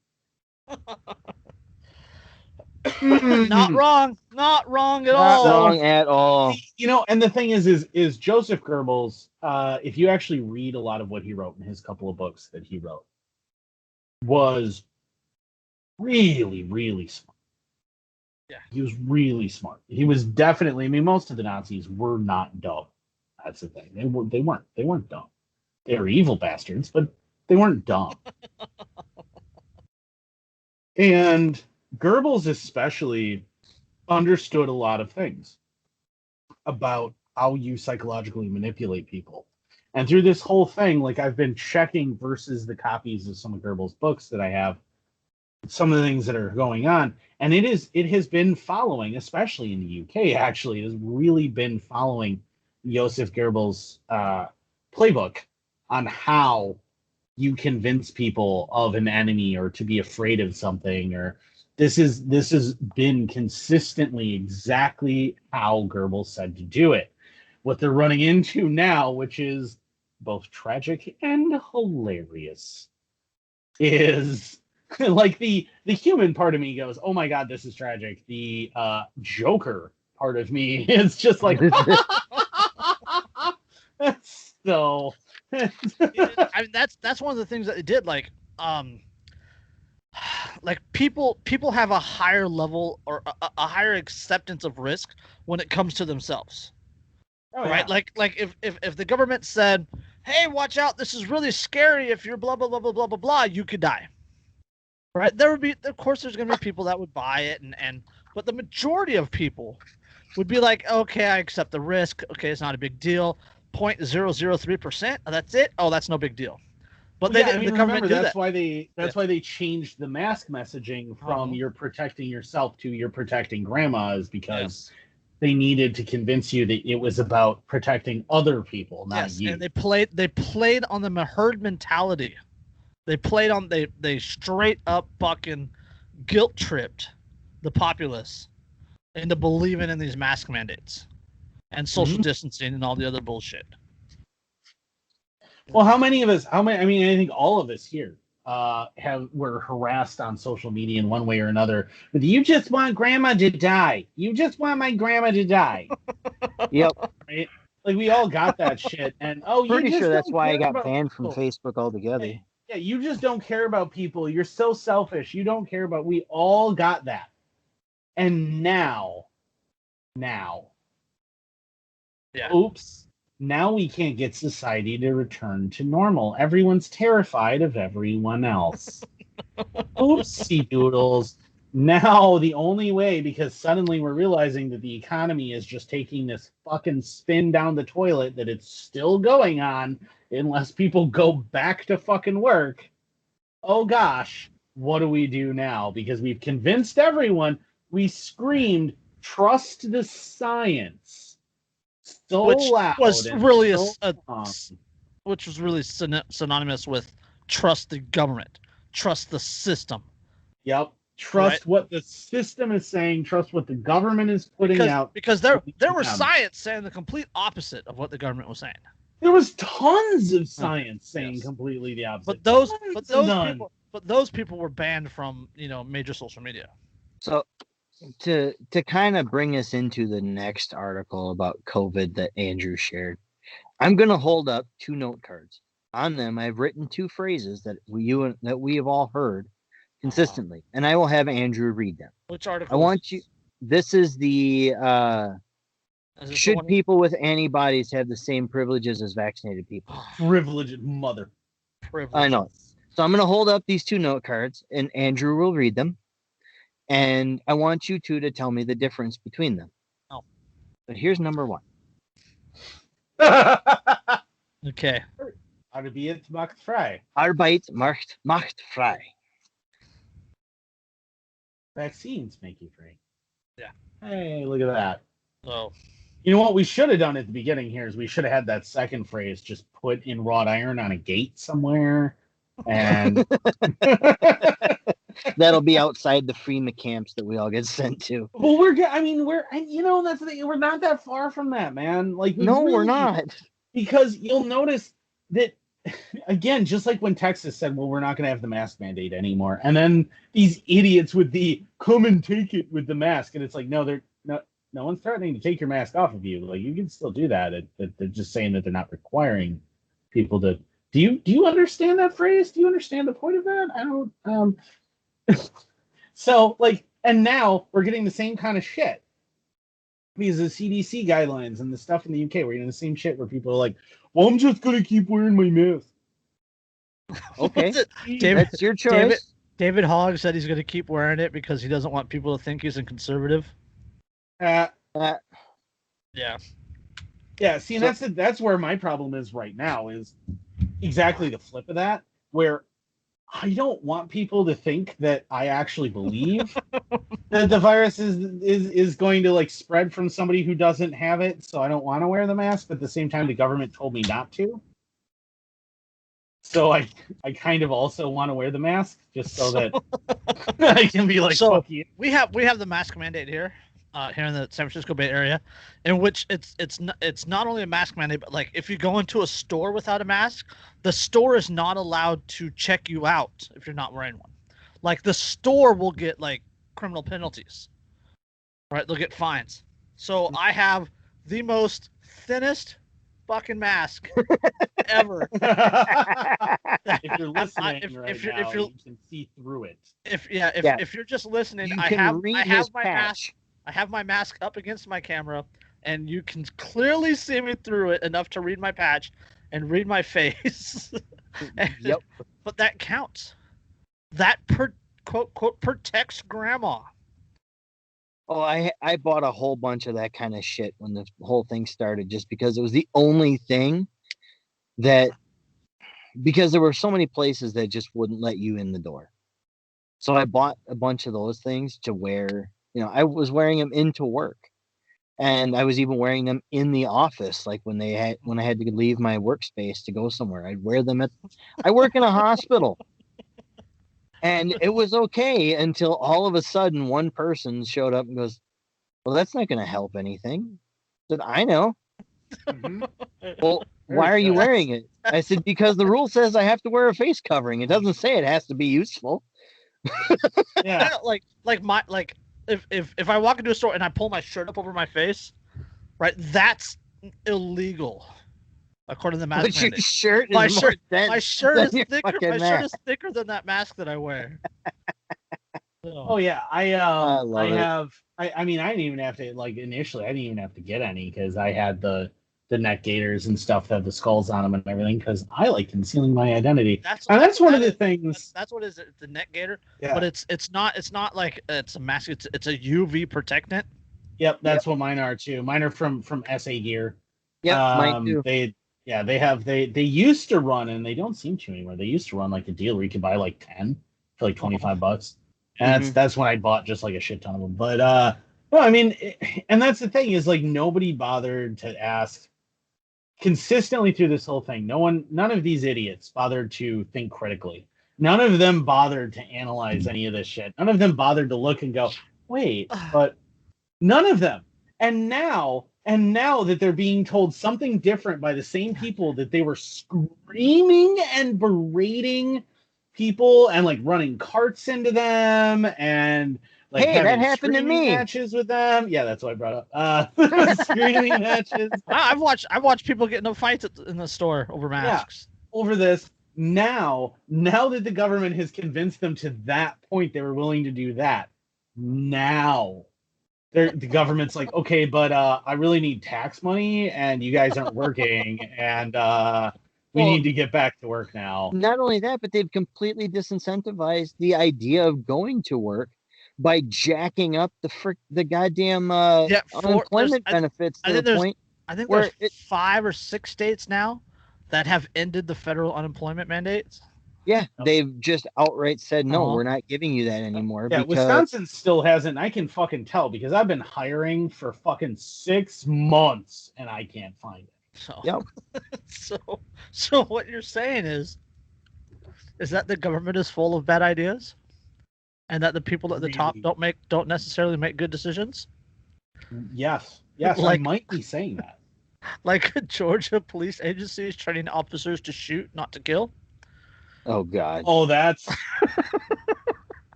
Not wrong. Not wrong at not all. wrong at all. You know, and the thing is Joseph Goebbels, if you actually read a lot of what he wrote in his couple of books that he wrote, was really, really smart. Yeah. He was really smart. He was definitely, I mean, most of the Nazis were not dumb. That's the thing. They weren't dumb. They were evil bastards, but they weren't dumb. And Goebbels especially understood a lot of things about how you psychologically manipulate people. And through this whole thing, like I've been checking versus the copies of some of Goebbels' books that I have, some of the things that are going on, and it has been following, especially in the UK, actually, it has really been following Joseph Goebbels' playbook on how you convince people of an enemy or to be afraid of something, or this has been consistently exactly how Goebbels said to do it. What they're running into now, which is both tragic and hilarious, is like the human part of me goes, oh my god, this is tragic. The Joker part of me is just like so I mean, that's one of the things that it did. Like people have a higher level or a higher acceptance of risk when it comes to themselves. oh, Right? yeah. Like if the government said, "Hey, watch out! This is really scary. If you're blah blah blah blah blah blah blah, you could die." Right? There would be, of course, there's going to be people that would buy it, but the majority of people would be like, "Okay, I accept the risk. Okay, it's not a big deal. 0.003%. That's it. Oh, that's no big deal." But Well, they didn't. The government remember, do that's that. why they changed the mask messaging from you're protecting yourself to you're protecting grandma, is because they needed to convince you that it was about protecting other people, not you. And they played on the herd mentality. They straight up fucking guilt tripped the populace into believing in these mask mandates and social distancing and all the other bullshit. Well, how many of us? I mean, I think all of us here were harassed on social media in one way or another. But you just want grandma to die. You just want my grandma to die. Yep. Right? Like we all got that shit. And pretty you just sure that's don't why I care got about banned from people. Facebook altogether. Yeah, you just don't care about people. You're so selfish. You don't care about. We all got that. And now, oops. Now we can't get society to return to normal. Everyone's terrified of everyone else. Oopsie doodles. Now the only way, because suddenly we're realizing that the economy is just taking this fucking spin down the toilet, that it's still going on unless people go back to fucking work. Oh gosh, what do we do now? Because we've convinced everyone. We screamed, trust the science. So Which loud was and really so which was really synonymous with trust the government, trust the system. Yep. Trust what the system is saying. Trust what the government is putting out. Because there was science saying the complete opposite of what the government was saying. There was tons of science saying completely the opposite. But those people were banned from major social media. So to kind of bring us into the next article about COVID that Andrew shared, I'm going to hold up 2 note cards. On them, I've written 2 phrases that we have all heard consistently, and I will have Andrew read them. Which article? I want you. This is the Is this the Should one- people with antibodies have the same privileges as vaccinated people? Privileged mother. Privilege. I know. So I'm going to hold up these 2 note cards, and Andrew will read them. And I want you two to tell me the difference between them. Oh. But here's number 1. Okay. Arbeit macht frei. Arbeit macht frei. Vaccines make you free. Yeah. Hey, look at that. So You know what we should have done at the beginning here is we should have had that second phrase just put in wrought iron on a gate somewhere. And That'll be outside the FEMA camps that we all get sent to. well, that's the thing. We're not that far from that, man. Like, No, we're really- not. Because you'll notice that, again, just like when Texas said, well, we're not going to have the mask mandate anymore. And then these idiots with the come and take it with the mask. And it's like, no one's threatening to take your mask off of you. Like, you can still do that. They're just saying that they're not requiring people to. Do you understand that phrase? Do you understand the point of that? I don't. So, like, and now we're getting the same kind of shit. Because the CDC guidelines and the stuff in the UK, we're getting the same shit where people are like, well, I'm just going to keep wearing my mask. Okay. What's it? David, That's your choice. David Hogg said he's going to keep wearing it because he doesn't want people to think he's a conservative. Uh, Yeah. Yeah, see, that's where my problem is right now, is exactly the flip of that, where I don't want people to think that I actually believe that the virus is going to, like, spread from somebody who doesn't have it, so I don't want to wear the mask, but at the same time the government told me not to. So I kind of also want to wear the mask just so that I can be like, So fuck you. we have the mask mandate here in the San Francisco Bay Area, in which it's not only a mask mandate, but like if you go into a store without a mask, the store is not allowed to check you out if you're not wearing one. Like the store will get like criminal penalties, right? They'll get fines. So I have the most thinnest fucking mask ever. If you're listening if right you're- now, if you're- you can see through it. If you're just listening, You I can have read I his have my patch. mask. I have my mask up against my camera, and you can clearly see me through it enough to read my patch and read my face. Yep. But that counts. That quote protects grandma. Oh, I bought a whole bunch of that kind of shit when the whole thing started, just because it was the only thing that, because there were so many places that just wouldn't let you in the door. So I bought a bunch of those things to wear. I was wearing them into work, and I was even wearing them in the office. Like when I had to leave my workspace to go somewhere, I'd wear them I work in a hospital. And it was okay until all of a sudden one person showed up and goes, well, that's not going to help anything. I said, I know. Mhm. Well, why are you fast. wearing it? I said, because the rule says I have to wear a face covering. It doesn't say it has to be useful. Yeah. If I walk into a store and I pull my shirt up over my face, right? That's illegal, according to the mask But your mandate. shirt is My more shirt- dense My shirt than is your thicker. fucking My shirt mask. is thicker than that mask that I wear. Oh yeah, I love it. have. I mean, I didn't even have to, like, initially. I didn't even have to get any because I had the neck gaiters and stuff that have the skulls on them and everything, because I like concealing my identity. And that's one of the things. That's what is it? The neck gaiter. Yeah. But it's not like it's a mask. It's a UV protectant. Yep, that's what mine are too. Mine are from SA Gear. Yep, mine too. They used to run, and they don't seem to anymore. They used to run like a deal where you could buy like 10 for like $25. And that's when I bought just like a shit ton of them. But no, I mean, and that's the thing, is like nobody bothered to ask consistently through this whole thing. None of these idiots bothered to think critically. None of them bothered to analyze any of this shit. None of them bothered to look and go, wait, but none of them. And now that they're being told something different by the same people that they were screaming and berating people and like running carts into them and like Hey, that having happened to screaming me. matches with them. Yeah, that's what I brought up. Screaming matches I've watched people get into fights in the store over masks. over this. Now that the government has convinced them to that point, they were willing to do that. Now the government's like, okay, but I really need tax money, and you guys aren't working, and we Well- need to get back to work now. Not only that, but they've completely disincentivized the idea of going to work by jacking up the goddamn Yeah, unemployment benefits I to think the there's point I think where there's it, 5 or 6 states now that have ended the federal unemployment mandates. yeah, they've just outright said no, Uh-huh. we're not giving you that anymore Yeah, because Wisconsin still hasn't. I can fucking tell because I've been hiring for fucking 6 months and I can't find it. So, Yep. so what you're saying is that the government is full of bad ideas, and that the people at the top Really? don't necessarily make good decisions. Yes, I Like- might be saying that. Like Georgia police agencies training officers to shoot, not to kill. oh god. Oh, that's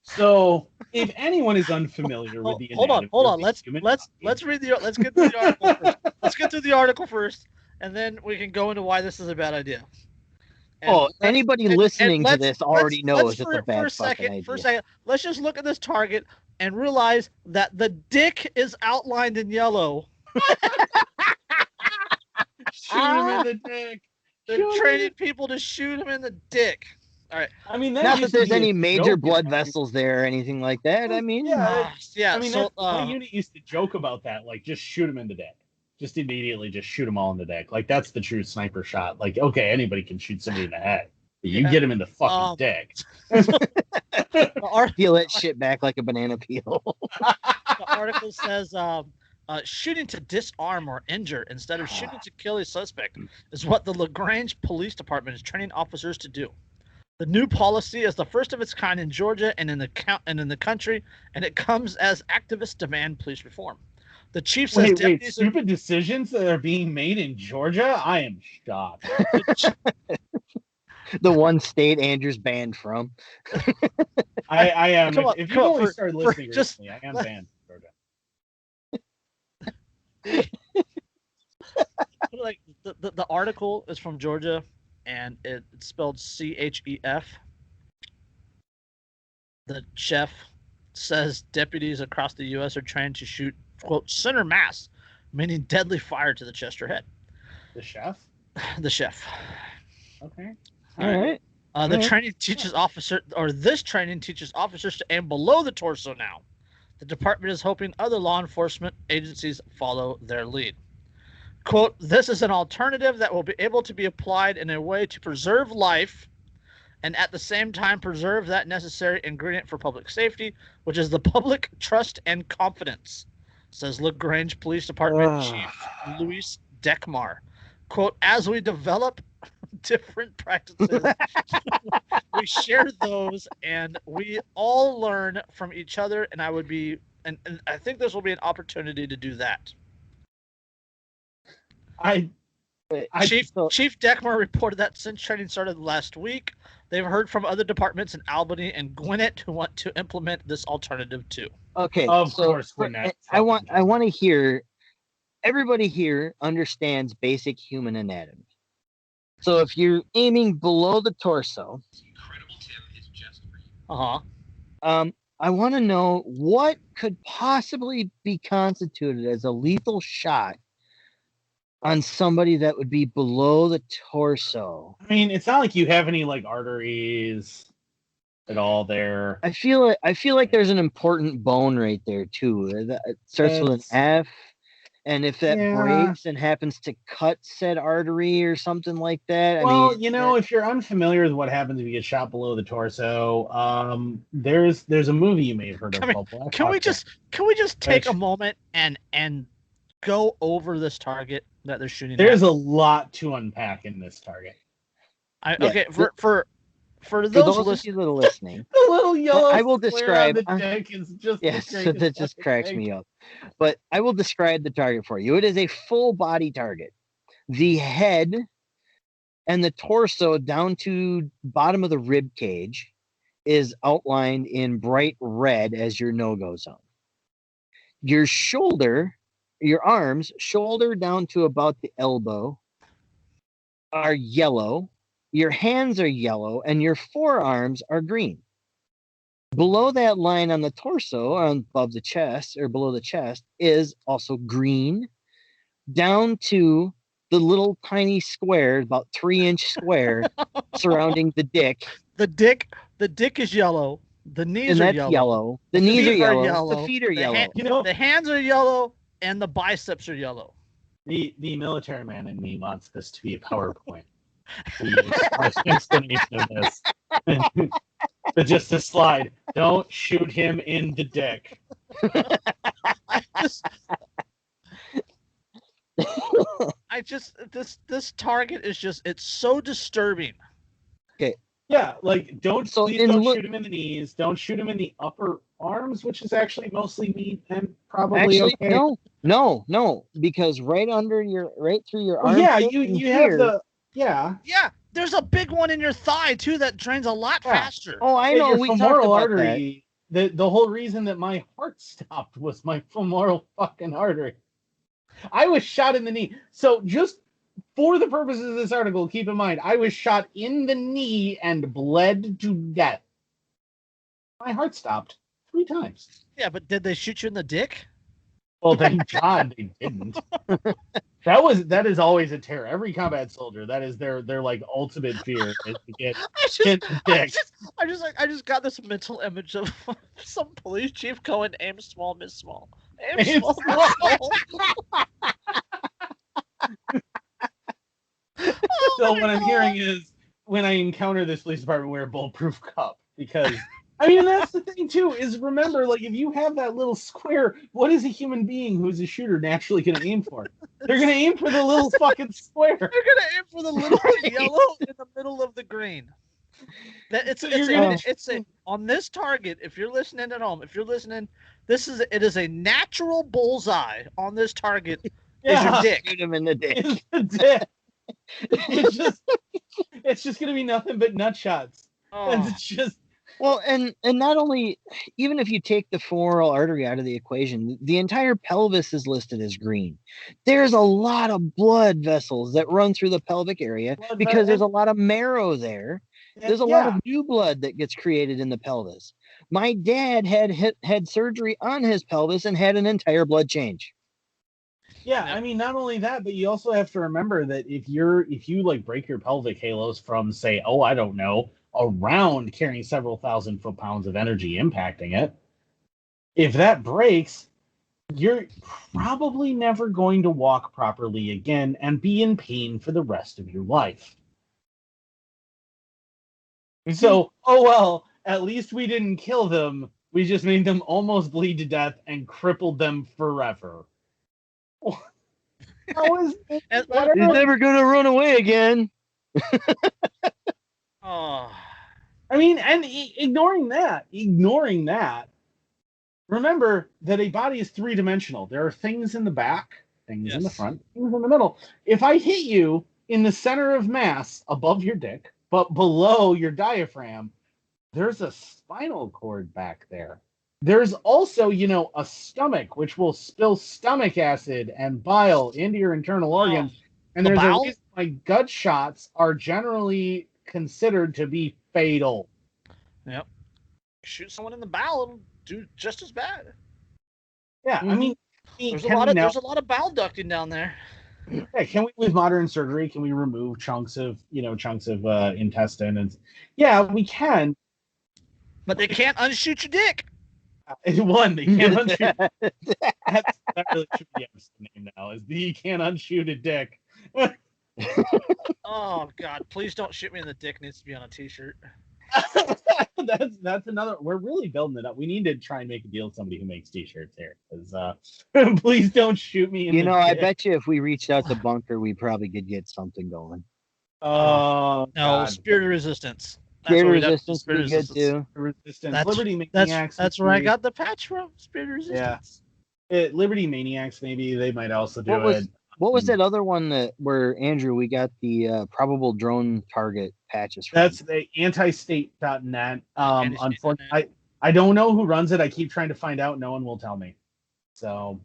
so. If anyone is unfamiliar with the Hold on. anatomy of the Let's human let's body- let's read the let's get through the article first. Let's get through the article first, and then we can go into why this is a bad idea. And Oh, let's- anybody and listening to let's- this already let's- knows it's a bad fucking idea. For a second, let's just look at this target and realize that the dick is outlined in yellow. shoot him in the dick. They're Shoot him. training people to shoot him in the dick. All right. I mean, Not that used to there's be a any major joke blood in- vessels there or anything like that. I mean, Yeah, Yeah. I mean, So my unit used to joke about that, like just shoot him in the dick, just immediately, just shoot them all in the dick. Like that's the true sniper shot. Like, okay, anybody can shoot somebody in the head, but you Yeah. get him in the fucking dick. the peel that shit back like a banana peel. article says shooting to disarm or injure instead of shooting to kill a suspect is what the LaGrange Police Department is training officers to do. The new policy is the first of its kind in Georgia and in the country, and it comes as activists demand police reform. The chief says Wait, deputies are- stupid decisions that are being made in Georgia? I am shocked. The one state Andrew's banned from. I am. Come on, If come you've on, only for- started for listening just- recently, I am banned from Georgia. like the article is from Georgia, and it's spelled CHEF. The chef says deputies across the U.S. are trained to shoot, quote, center mass, meaning deadly fire to the chest or head. The chef? The chef. Okay. All right. This training teaches officers to aim below the torso now. The department is hoping other law enforcement agencies follow their lead. Quote, this is an alternative that will be able to be applied in a way to preserve life and at the same time preserve that necessary ingredient for public safety, which is the public trust and confidence, says LaGrange Police Department Chief Luis Dekmar. Quote, as we develop different practices, we share those and we all learn from each other, and and I think this will be an opportunity to do that. Chief Dekmar reported that since training started last week, they've heard from other departments in Albany and Gwinnett who want to implement this alternative too. Okay. Of course, Gwinnett. I want to hear. Everybody here understands basic human anatomy. So if you're aiming below the torso, Incredible tip is just for you. I want to know what could possibly be constituted as a lethal shot on somebody that would be below the torso. I mean, it's not like you have any like arteries at all there. I feel like there's an important bone right there too. It starts with an F, and if that breaks and happens to cut said artery or something like that, Well, if you're unfamiliar with what happens if you get shot below the torso, there's a movie you may have heard of called Black Can we Hawk just take a moment and go over this target that they're shooting? There's a lot to unpack in this target. For those those of you that are listening, The little yellow I will square on describe. the deck is just Yes, the greatest that just fucking cracks thing. me up. But I will describe the target for you. It is a full body target. The head and the torso down to bottom of the rib cage is outlined in bright red as your no-go zone. Your arms, shoulder down to about the elbow, are yellow. Your hands are yellow, and your forearms are green. Below that line on the torso, above the chest or below the chest, is also green, down to the little tiny square, about 3-inch square, surrounding the dick. The dick is yellow. The knees And are that's yellow. yellow. The knees are feet yellow. The feet are yellow. The hands are yellow, and the biceps are yellow. The military man in me wants this to be a PowerPoint. The explanation of this. But just a slide. Don't shoot him in the dick. This target is it's so disturbing. Okay. Yeah, like don't So please don't shoot him in the knees. Don't shoot him in the upper arms, which is actually mostly meat and probably okay. No, because right through your arm. Yeah, you have the Yeah, there's a big one in your thigh too that drains a lot faster. Oh, I know. We femoral artery. The whole reason that my heart stopped was my femoral fucking artery. I was shot in the knee. So just for the purposes of this article, keep in mind, I was shot in the knee and bled to death. My heart stopped 3 times. Yeah, but did they shoot you in the dick? Well, thank God they didn't. That is always a terror. Every combat soldier, that is their like ultimate fear is to get hit in the dick. I just got this mental image of some police chief going, aim small, miss small. Aim small, miss small. So what I'm hearing is when I encounter this police department, wear a bulletproof cup because I mean that's the thing too. Is remember, like if you have that little square, what is a human being who's a shooter naturally going to aim for? They're going to aim for the little fucking square. They're going to aim for the little yellow in the middle of the green. That it's on this target. If you're listening at home, it is a natural bullseye on this target. Is your dick? Shoot him in the dick. It's the dick. It's just gonna be nothing but nut shots. And it's just and not only, even if you take the femoral artery out of the equation, the entire pelvis is listed as green. There's a lot of blood vessels that run through the pelvic area because there's a lot of marrow there. There's a lot of new blood that gets created in the pelvis. My dad had surgery on his pelvis and had an entire blood change. Yeah, I mean, not only that, but you also have to remember that if you like break your pelvic halos from, say, I don't know, around carrying several thousand foot-pounds of energy impacting it, if that breaks, you're probably never going to walk properly again and be in pain for the rest of your life. Mm-hmm. So, at least we didn't kill them. We just made them almost bleed to death and crippled them forever. How is this better? He's never going to run away again. I mean, and ignoring that, remember that a body is 3-dimensional. There are things in the back, things in the front, things in the middle. If I hit you in the center of mass above your dick, but below your diaphragm, there's a spinal cord back there. There's also, a stomach, which will spill stomach acid and bile into your internal organs. And there's a reason why gut shots are generally considered to be fatal. Yep. Shoot someone in the bowel, it'll do just as bad. Yeah, I mean, there's a lot of bowel ducting down there. Yeah, can we, with modern surgery, can we remove chunks of intestine? And yeah, we can. But they can't unshoot your dick. They can't unshoot. That really should be the name now. Is you can't unshoot a dick. Oh God! Please don't shoot me in the dick. Needs to be on a T-shirt. That's another. We're really building it up. We need to try and make a deal with somebody who makes T-shirts here. Because please don't shoot me in the dick. I bet you if we reached out to Bunker, we probably could get something going. No, God. Spirit of Resistance. Spirit of Resistance would be good too. Resistance. Liberty Maniacs. That's where I got the patch from. Spirit of Resistance. Yeah. Liberty Maniacs. Maybe they might also do it. What was that other one where Andrew we got the probable drone target patches from? That's the antistate.net. Unfortunately, I don't know who runs it. I keep trying to find out. No one will tell me. So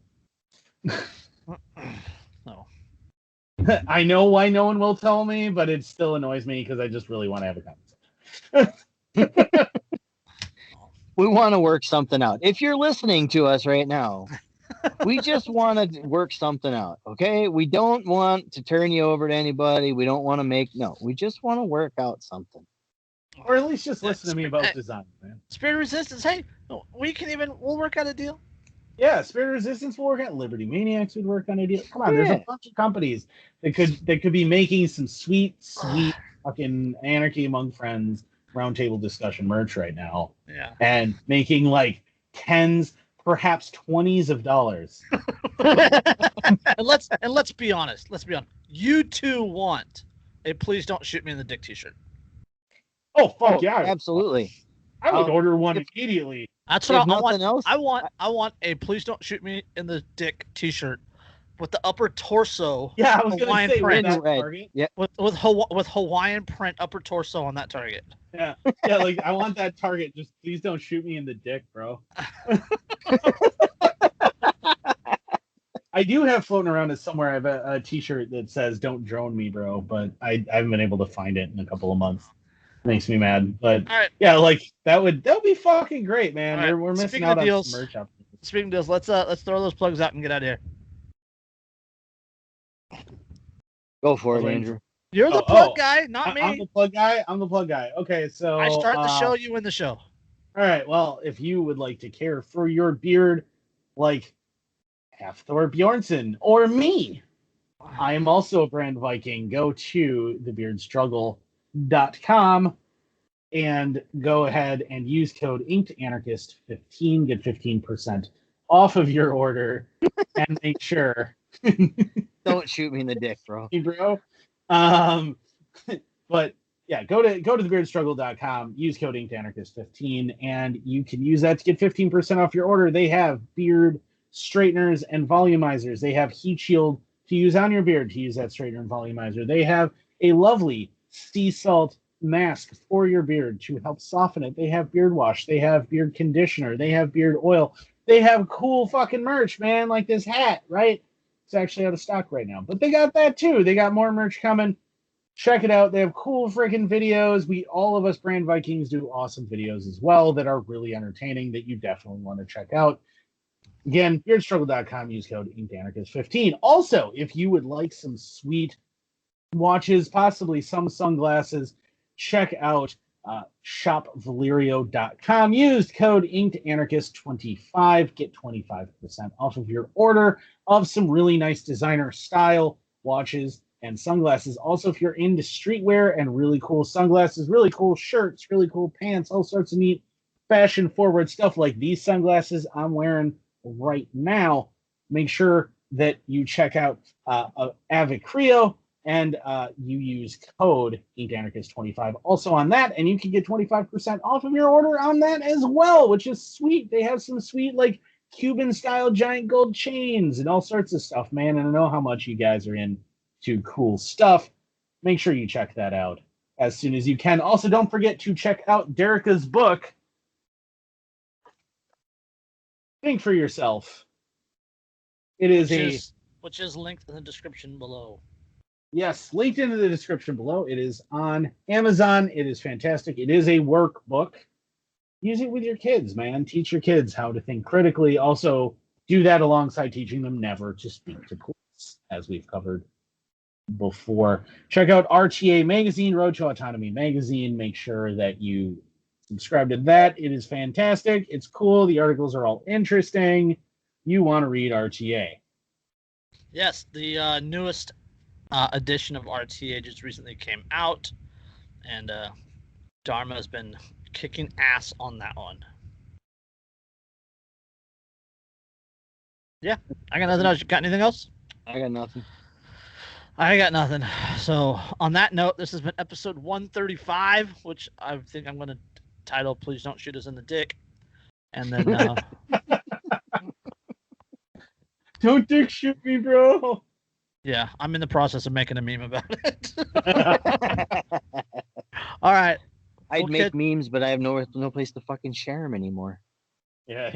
no. I know why no one will tell me, but it still annoys me because I just really want to have a conversation. We want to work something out. If you're listening to us right now, we just want to work something out. Okay, we don't want to turn you over to anybody. We don't want to we just want to work out something. Or at least just listen to me about design, man. Spirit Resistance, hey, we'll work out a deal. Yeah, Spirit Resistance will work out. Liberty Maniacs would work on a deal. Come on, there's a bunch of companies that could be making some sweet fucking Anarchy Among Friends roundtable discussion merch right now. Yeah. And making like tens, perhaps 20s of dollars. and let's be honest. You two want a "Please Don't Shoot Me in the Dick" t-shirt. Oh fuck yeah! Absolutely. I would order one immediately. That's what I want. Else, I want a "Please Don't Shoot Me in the Dick" t-shirt with the upper torso. Yeah, I was going to say print. that target. Yeah. With Hawaiian print upper torso on that target. Yeah, like I want that target. Just please don't shoot me in the dick, bro. I do have floating around somewhere. I have a T-shirt that says "Don't drone me, bro," but I haven't been able to find it in a couple of months. Makes me mad, but yeah, like that would be fucking great, man. Right. We're missing out on some merch out there. Speaking of deals, let's throw those plugs out and get out of here. Go for it, Andrew. You're the plug guy, not me. I'm the plug guy. Okay, so I start the show, you win the show. All right. Well, if you would like to care for your beard, like Hafthor Bjornsson or me, I am also a brand Viking. Go to thebeardstruggle.com and go ahead and use code InkedAnarchist15. Get 15% off of your order, and make sure. Don't shoot me in the dick, bro. But yeah, go to thebeardstruggle.com, use code InkedAnarchist15, and you can use that to get 15% off your order. They have beard straighteners and volumizers. They have heat shield to use on your beard to use that straightener and volumizer. They have a lovely sea salt mask for your beard to help soften it. They have beard wash. They have beard conditioner. They have beard oil. They have cool fucking merch, man, like this hat, right? It's actually out of stock right now, but they got that too. They got more merch coming. Check it out. They have cool freaking videos. All of us brand Vikings do awesome videos as well that are really entertaining that you definitely want to check out. Again, beardstruggle.com, use code InkedAnarchist15. Also, if you would like some sweet watches, possibly some sunglasses, check out shopvalerio.com. Use code InkedAnarchist25. Get 25% off of your order of some really nice designer style watches and sunglasses. Also, if you're into streetwear and really cool sunglasses, really cool shirts, really cool pants, all sorts of neat fashion forward stuff like these sunglasses I'm wearing right now, make sure that you check out Avicrio and you use code InkedAnarchist25 also on that, and you can get 25% off of your order on that as well, which is sweet. They have some sweet like Cuban style giant gold chains and all sorts of stuff, man. And I know how much you guys are into cool stuff. Make sure you check that out as soon as you can. Also, don't forget to check out Derica's book, Think for Yourself. It is which is linked in the description below. Yes, linked in the description below. It is on Amazon. It is fantastic. It is a workbook. Use it with your kids, man. Teach your kids how to think critically. Also, do that alongside teaching them never to speak to police, as we've covered before. Check out RTA Magazine, Road to Autonomy Magazine. Make sure that you subscribe to that. It is fantastic. It's cool. The articles are all interesting. You want to read RTA. Yes, the newest edition of RTA just recently came out, and Dharma has been kicking ass on that one. Yeah, I got nothing else. You got anything else? I got nothing. I got nothing. So on that note, this has been episode 135, which I think I'm going to title "Please Don't Shoot Us in the Dick," and then don't dick shoot me, bro. Yeah, I'm in the process of making a meme about it. All right. I'd make memes, but I have no place to fucking share them anymore. Yeah.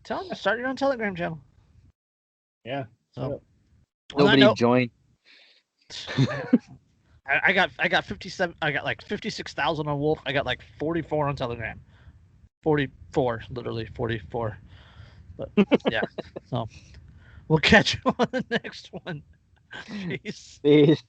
Tell them, start your own Telegram channel. Yeah. So nobody join. I got 57. I got like 56,000 on Wolf. I got like 44 on Telegram. 44, literally 44. But yeah, so we'll catch you on the next one. Peace. Peace.